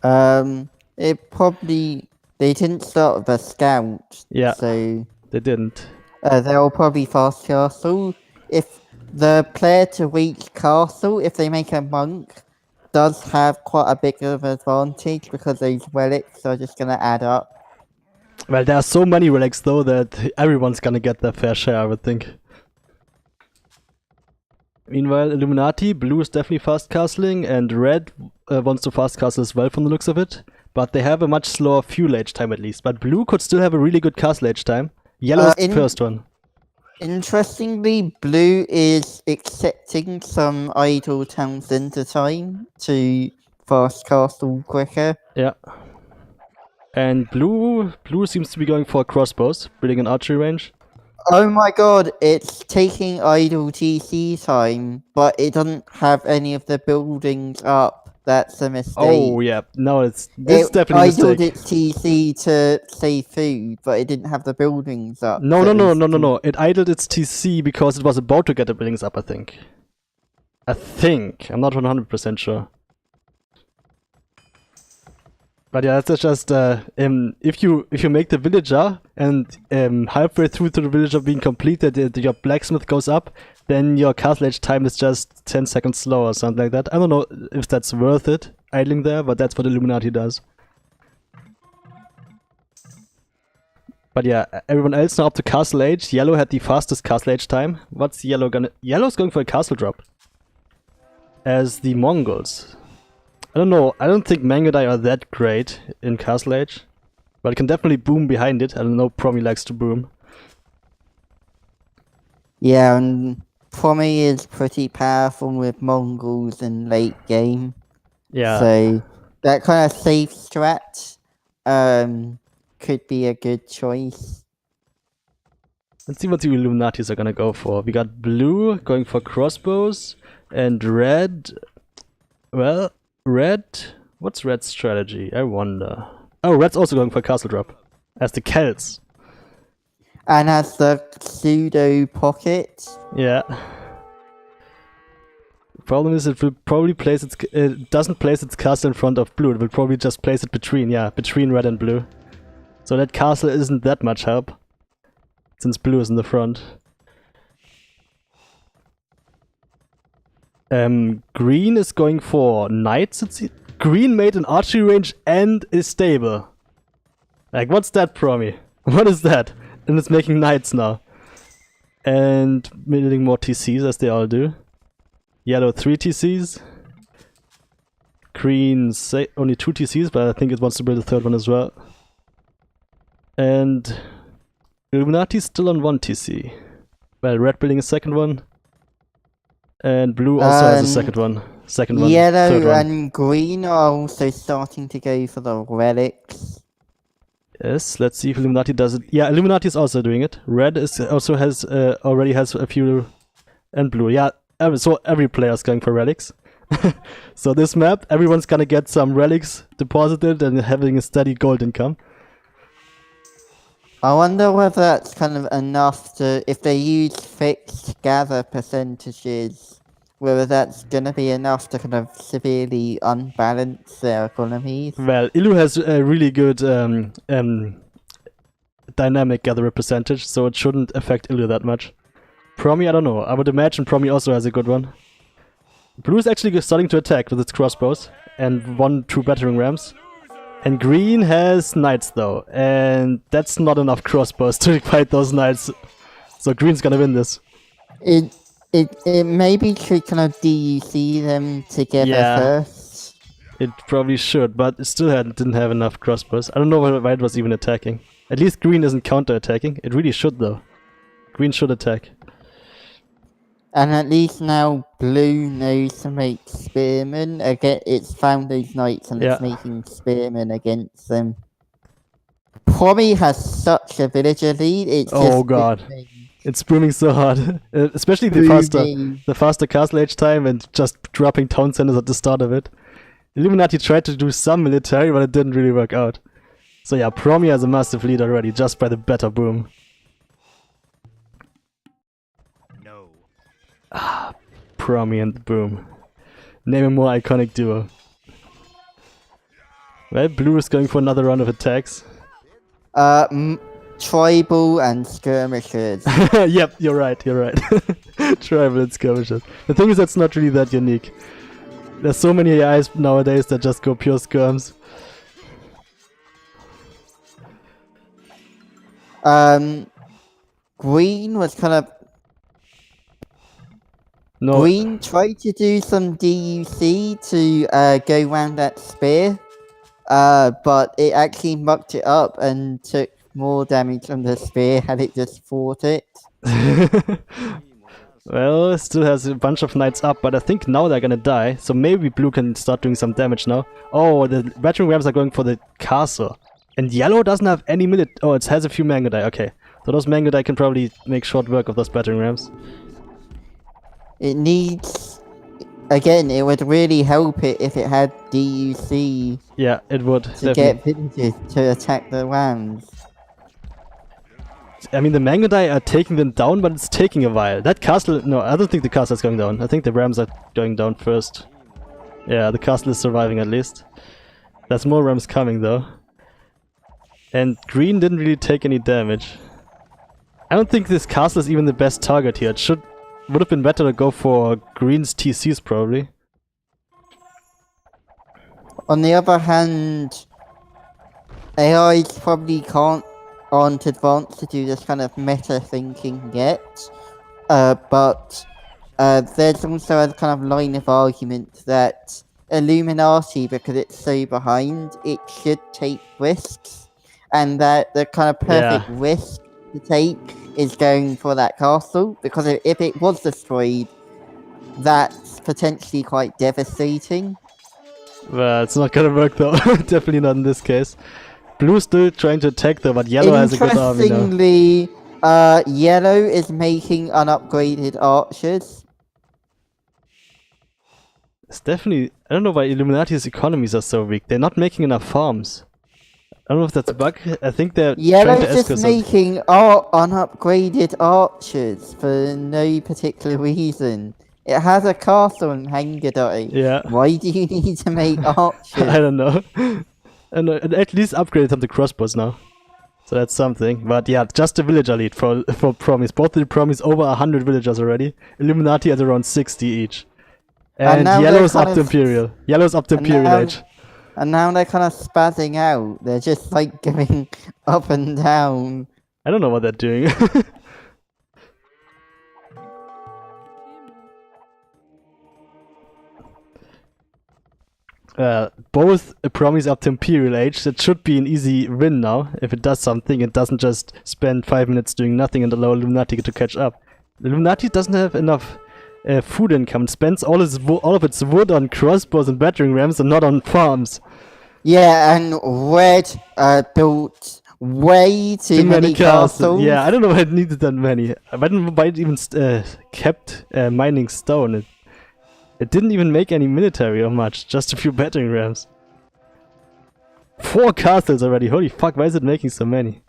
Speaker 2: It probably they didn't start with a scout.
Speaker 1: Yeah.
Speaker 2: So
Speaker 1: They didn't.
Speaker 2: they'll probably fast castle. If the player to reach castle, if they make a monk, does have quite a big of advantage because those relics are just gonna add up.
Speaker 1: Well, there are so many relics though that everyone's gonna get their fair share, I would think. Meanwhile, Illuminati, blue is definitely fast castling, and red wants to fast castle as well from the looks of it. But they have a much slower fuel age time at least. But blue could still have a really good castle age time. Yellow is the first one.
Speaker 2: Interestingly, blue is accepting some idle town center time to fast castle quicker.
Speaker 1: Yeah. And blue seems to be going for crossbows, building an archery range.
Speaker 2: Oh my god, it's taking idle TC time, but it doesn't have any of the buildings up. That's a mistake.
Speaker 1: Oh yeah, no, this is definitely a mistake.
Speaker 2: It idled its TC to save food, but it didn't have the buildings up.
Speaker 1: No. It idled its TC because it was about to get the buildings up, I think. I'm not 100% sure. But yeah, that's just if you make the villager and halfway through to the villager being completed, your blacksmith goes up, then your castle age time is just 10 seconds slower or something like that. I don't know if that's worth it, idling there, but that's what Illuminati does. But yeah, everyone else now up to castle age. Yellow had the fastest castle age time. What's yellow gonna... Yellow's going for a castle drop. As the Mongols. I don't know, I don't think Mangodai are that great in castle age. But it can definitely boom behind it. I don't know, Promi likes to boom.
Speaker 2: Yeah, and Promi is pretty powerful with Mongols in late game.
Speaker 1: Yeah.
Speaker 2: So that kind of safe strat could be a good choice.
Speaker 1: Let's see what the Illuminatis are gonna go for. We got blue going for crossbows, and red... Well, red... What's red's strategy? I wonder. Oh, red's also going for castle drop. As the Celts.
Speaker 2: And as the pseudo pocket.
Speaker 1: Yeah. The problem is it will probably place its... It doesn't place its castle in front of blue. It will probably just place it between, between red and blue. So that castle isn't that much help. Since blue is in the front. Green is going for knights. Green made an archery range and is stable. Like, what's that, Promi? What is that? And it's making knights now. And building more TCs, as they all do. Yellow 3 TCs. Green only 2 TCs, but I think it wants to build a third one as well. And Illuminati still on 1 TC. Well, red building a second one. And blue also has a second one.
Speaker 2: Yellow and green are also starting to go for the relics.
Speaker 1: Yes, let's see if Illuminati does it. Yeah, Illuminati is also doing it. Red is also has already has a few, and blue. Yeah, so every player is going for relics. So this map, everyone's gonna get some relics deposited and having a steady gold income.
Speaker 2: I wonder whether that's kind of enough to, if they use fixed gather percentages, whether that's gonna be enough to kind of severely unbalance their economies.
Speaker 1: Well, Illu has a really good dynamic gatherer percentage, so it shouldn't affect Illu that much. Promi, I don't know. I would imagine Promi also has a good one. Blue is actually starting to attack with its crossbows and 1-2 battering rams. And green has knights though, and that's not enough crossbows to fight those knights. So green's gonna win this.
Speaker 2: It maybe should kind of DUC them together first.
Speaker 1: It probably should, but it still didn't have enough crossbows. I don't know why it was even attacking. At least green isn't counter-attacking. It really should though. Green should attack.
Speaker 2: And at least now blue knows to make spearmen. Again, it's found those knights and it's making spearmen against them. Promi has such a villager lead. It's
Speaker 1: oh god. Booming. It's booming so hard. Especially the faster castle age time and just dropping town centers at the start of it. Illuminati tried to do some military, but it didn't really work out. So yeah, Promi has a massive lead already just by the better boom. Ah, Promi and the boom. Name a more iconic duo. Well, blue is going for another round of attacks.
Speaker 2: Tribal and skirmishers.
Speaker 1: Yep, you're right. Tribal and skirmishers. The thing is, that's not really that unique. There's so many AIs nowadays that just go pure skirms.
Speaker 2: Green was kind of...
Speaker 1: No.
Speaker 2: Green tried to do some DUC to go around that spear, but it actually mucked it up and took more damage from the spear had it just fought it.
Speaker 1: Well, it still has a bunch of knights up, but I think now they're gonna die, so maybe blue can start doing some damage now. Oh, the battering rams are going for the castle. And yellow doesn't have any Oh, it has a few mango die, okay. So those mango die can probably make short work of those battering rams.
Speaker 2: It needs... Again, it would really help it if it had DUC.
Speaker 1: Yeah, it would.
Speaker 2: To get villagers to attack the rams.
Speaker 1: I mean, the mango die are taking them down, but it's taking a while. That castle... No, I don't think the castle is going down. I think the rams are going down first. Yeah, the castle is surviving at least. There's more rams coming though. And green didn't really take any damage. I don't think this castle is even the best target here. It would have been better to go for green's TCs probably.
Speaker 2: On the other hand, AIs probably aren't advanced to do this kind of meta thinking yet. But there's also a kind of line of argument that Illuminati, because it's so behind, it should take risks. And that the kind of perfect risk to take is going for that castle, because if it was destroyed, that's potentially quite devastating.
Speaker 1: Well, it's not gonna work though. Definitely not in this case. Blue's still trying to attack though, but yellow has a good army now.
Speaker 2: Interestingly, yellow is making unupgraded archers.
Speaker 1: It's definitely... I don't know why Illuminati's economies are so weak. They're not making enough farms. I don't know if that's a bug. I think they're trying to
Speaker 2: Yellow's just making unupgraded archers for no particular reason. It has a castle in Hangardai.
Speaker 1: Yeah.
Speaker 2: Why do you need to make archers?
Speaker 1: I don't know. And at least upgraded them to crossbows now. So that's something. But yeah, just a villager lead for Promis. Both the Promis over 100 villagers already. Illuminati at around 60 each. And yellow's up to Imperial. Yellow's up to Imperial Age.
Speaker 2: And now they're kind of spazzing out. They're just like going up and down.
Speaker 1: I don't know what they're doing. Both Promise up to Imperial Age. That should be an easy win now. If it does something, it doesn't just spend 5 minutes doing nothing and allow Illuminati to catch up. Illuminati doesn't have enough food income. It spends all of its wood on crossbows and battering rams and not on farms.
Speaker 2: Yeah, and Red built way too many castles.
Speaker 1: Yeah, I don't know why it needed that many. Why it even kept mining stone. It didn't even make any military or much, just a few battering rams. 4 castles already, holy fuck, why is it making so many?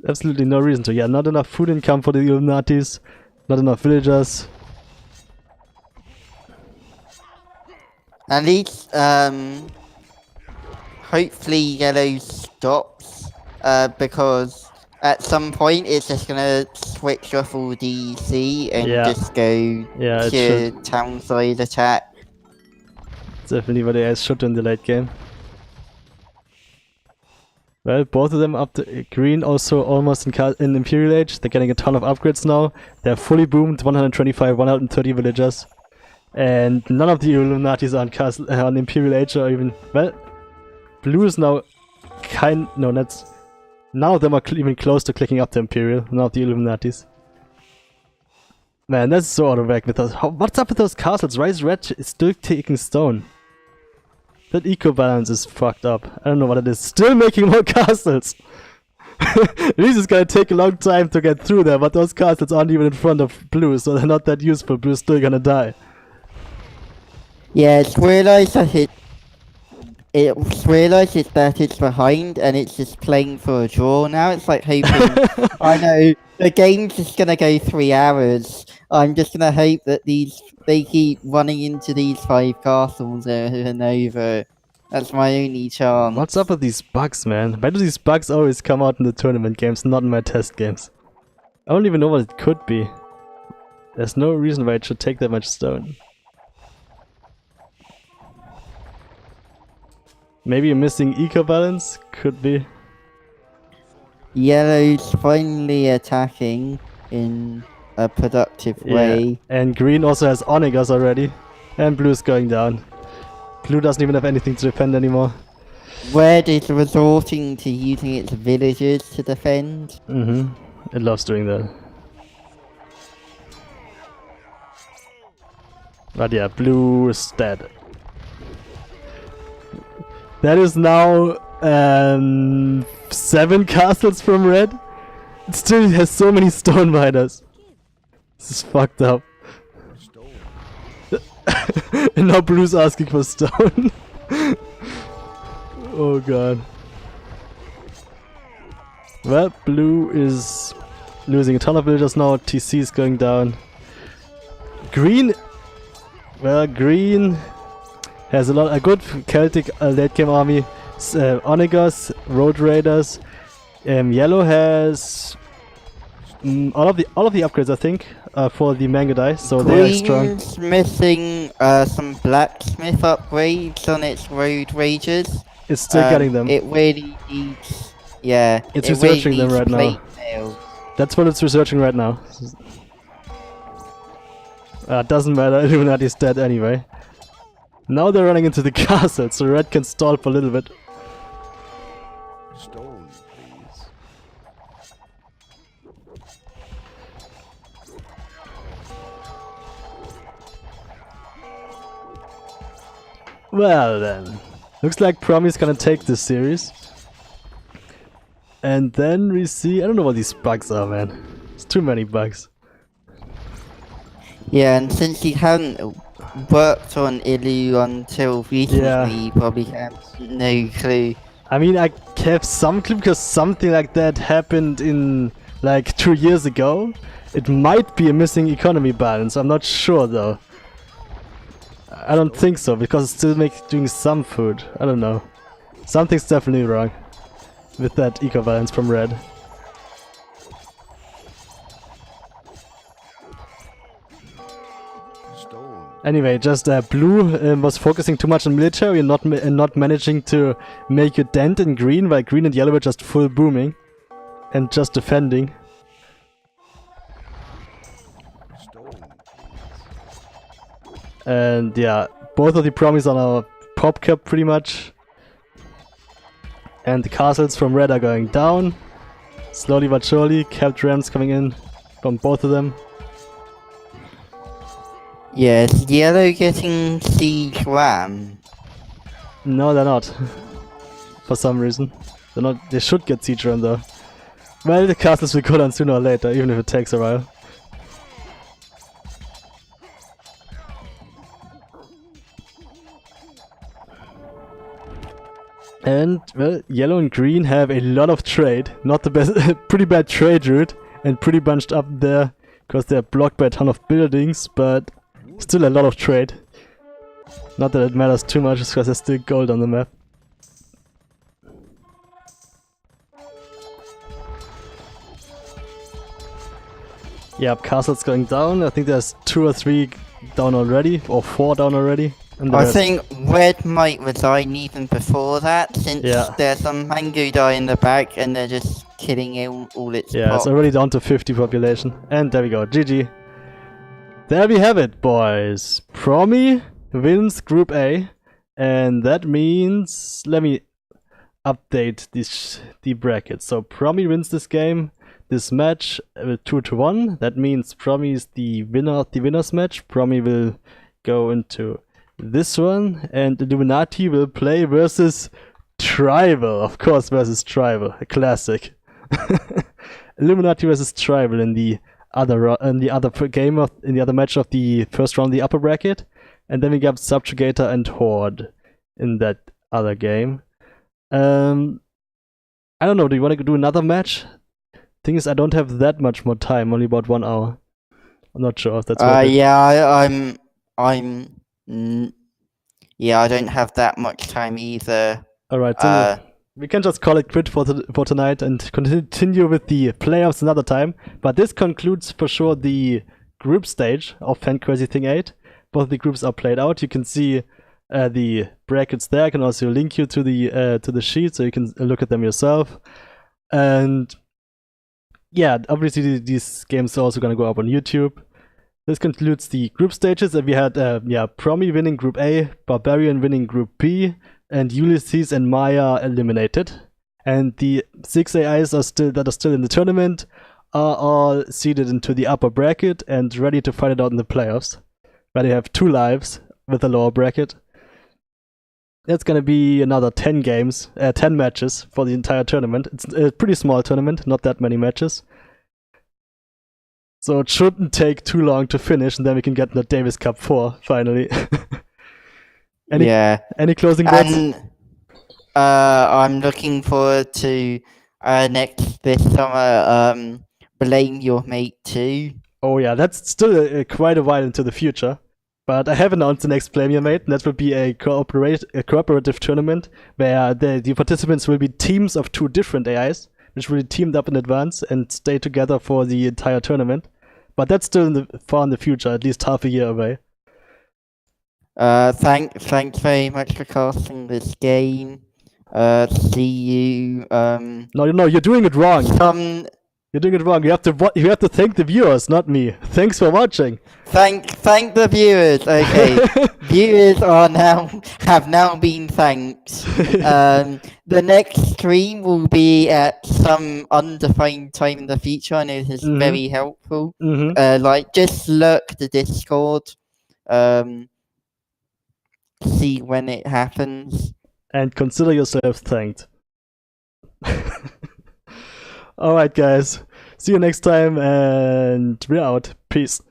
Speaker 1: Absolutely no reason to. Yeah, not enough food income for the Illuminatis, not enough villagers.
Speaker 2: At least, hopefully yellow stops, because at some point it's just gonna switch off all DC and just go pure townside attack.
Speaker 1: Definitely what AIs should do in the late game. Well, both of them up to green, also almost in Imperial Age. They're getting a ton of upgrades now. They're fully boomed, 125, 130 villagers. And none of the Illuminatis are on Imperial Age or even... Well, blue is now none of them are even close to clicking up to Imperial, none of the Illuminatis. Man, that's so out of whack with those. What's up with those castles? Why is red still taking stone? That eco balance is fucked up. I don't know what it is. Still making more castles! At least it's gonna take a long time to get through there, but those castles aren't even in front of blue, so they're not that useful. Blue's still gonna die.
Speaker 2: Yeah, it's realised that it's behind and it's just playing for a draw now. It's like hoping... I know, the game's just gonna go 3 hours. I'm just gonna hope that they keep running into these 5 castles over and over. That's my only chance.
Speaker 1: What's up with these bugs, man? Why do these bugs always come out in the tournament games, not in my test games? I don't even know what it could be. There's no reason why it should take that much stone. Maybe a missing eco balance? Could be.
Speaker 2: Yellow's finally attacking in a productive way.
Speaker 1: And green also has Onygas already. And blue's going down. Blue doesn't even have anything to defend anymore.
Speaker 2: Red is resorting to using its villagers to defend.
Speaker 1: It loves doing that. But yeah, blue is dead. That is now 7 castles from red. It still has so many stone miners. This is fucked up. And now blue's asking for stone. Oh god. Well, blue is losing a ton of villagers now. TC is going down. Green... Well, green has a good Celtic late game army. Onygas, Road Raiders. Yellow has all of the upgrades, I think, for the Mango Die, so they are strong.
Speaker 2: Green's missing some blacksmith upgrades on its Road Raiders.
Speaker 1: It's still getting them.
Speaker 2: It really needs, yeah.
Speaker 1: It's researching
Speaker 2: really
Speaker 1: them right now.
Speaker 2: nails.
Speaker 1: That's what it's researching right now. Doesn't matter, Illuminati is dead anyway. Now they're running into the castle, so red can stall for a little bit.
Speaker 3: Stone, please.
Speaker 1: Well then, looks like Promi's gonna take this series. And then we see, I don't know what these bugs are, man. It's too many bugs.
Speaker 2: Yeah, and since he hadn't worked on Illu until recently, he probably has no clue.
Speaker 1: I mean, I have some clue because something like that happened in like 2 years ago. It might be a missing economy balance, I'm not sure though. I don't think so, because it's still doing some food. I don't know. Something's definitely wrong with that eco balance from red. Anyway, just blue was focusing too much on military and not managing to make a dent in green, while green and yellow were just full booming and just defending. And yeah, both of the Promis are now pop cap pretty much. And the castles from red are going down. Slowly but surely, capped rams coming in from both of them.
Speaker 2: Yes, yellow getting siege ram.
Speaker 1: No, they're not. For some reason. They're not. They should get siege ram though. Well, the castles will go down sooner or later, even if it takes a while. And, well, yellow and green have a lot of trade. Not the best, pretty bad trade route. And pretty bunched up there, because they're blocked by a ton of buildings, but still a lot of trade. Not that it matters too much, because there's still gold on the map. Yep, castle's going down. I think there's 2 or 3 down already, or 4 down already.
Speaker 2: I think red might resign even before that, since there's some mango die in the back and they're just killing all its
Speaker 1: Yeah,
Speaker 2: pop.
Speaker 1: it's already down to 50 population. And there we go, GG. There we have it, boys. Promi wins Group A. And that means... Let me update the brackets. So Promi wins this game, this match, 2-1. That means Promi is the winner of the winners match. Promi will go into this one, and Illuminati will play versus Tribal, of course, versus Tribal, a classic. Illuminati versus Tribal in the other match of the first round, the upper bracket, and then we got Subjugator and Horde in that other game. I don't know. Do you want to do another match? Thing is, I don't have that much more time. Only about 1 hour. I'm not sure if that's.
Speaker 2: Yeah, Yeah, I don't have that much time either.
Speaker 1: Alright, so we can just call it quit for tonight and continue with the playoffs another time. But this concludes for sure the group stage of FCT8. Both of the groups are played out. You can see the brackets there. I can also link you to the sheet so you can look at them yourself. And yeah, obviously these games are also going to go up on YouTube. This concludes the group stages. We had Promi winning Group A, Barbarian winning Group B, and Ulysses and Maya eliminated. And the 6 AIs that are still in the tournament are all seeded into the upper bracket and ready to fight it out in the playoffs, where they have 2 lives with the lower bracket. That's gonna be another 10 matches for the entire tournament. It's a pretty small tournament, not that many matches. So it shouldn't take too long to finish, and then we can get the Davis Cup 4 finally. Any closing words?
Speaker 2: And I'm looking forward to this summer. Blame Your Mate 2.
Speaker 1: Oh yeah, that's still quite a while into the future. But I have announced the next Blame Your Mate, and that will be a cooperative tournament where the participants will be teams of 2 different AIs, which will be teamed up in advance and stay together for the entire tournament. But that's still far in the future, at least half a year away.
Speaker 2: Thanks very much for casting this game. See you.
Speaker 1: No, you're doing it wrong. You're doing it wrong. You have to thank the viewers, not me. Thanks for watching.
Speaker 2: Thank the viewers. Okay, viewers have now been thanked. The next stream will be at some undefined time in the future. I know this is very helpful. Just lurk the Discord. See when it happens.
Speaker 1: And consider yourself thanked. Alright guys, see you next time and we're out. Peace.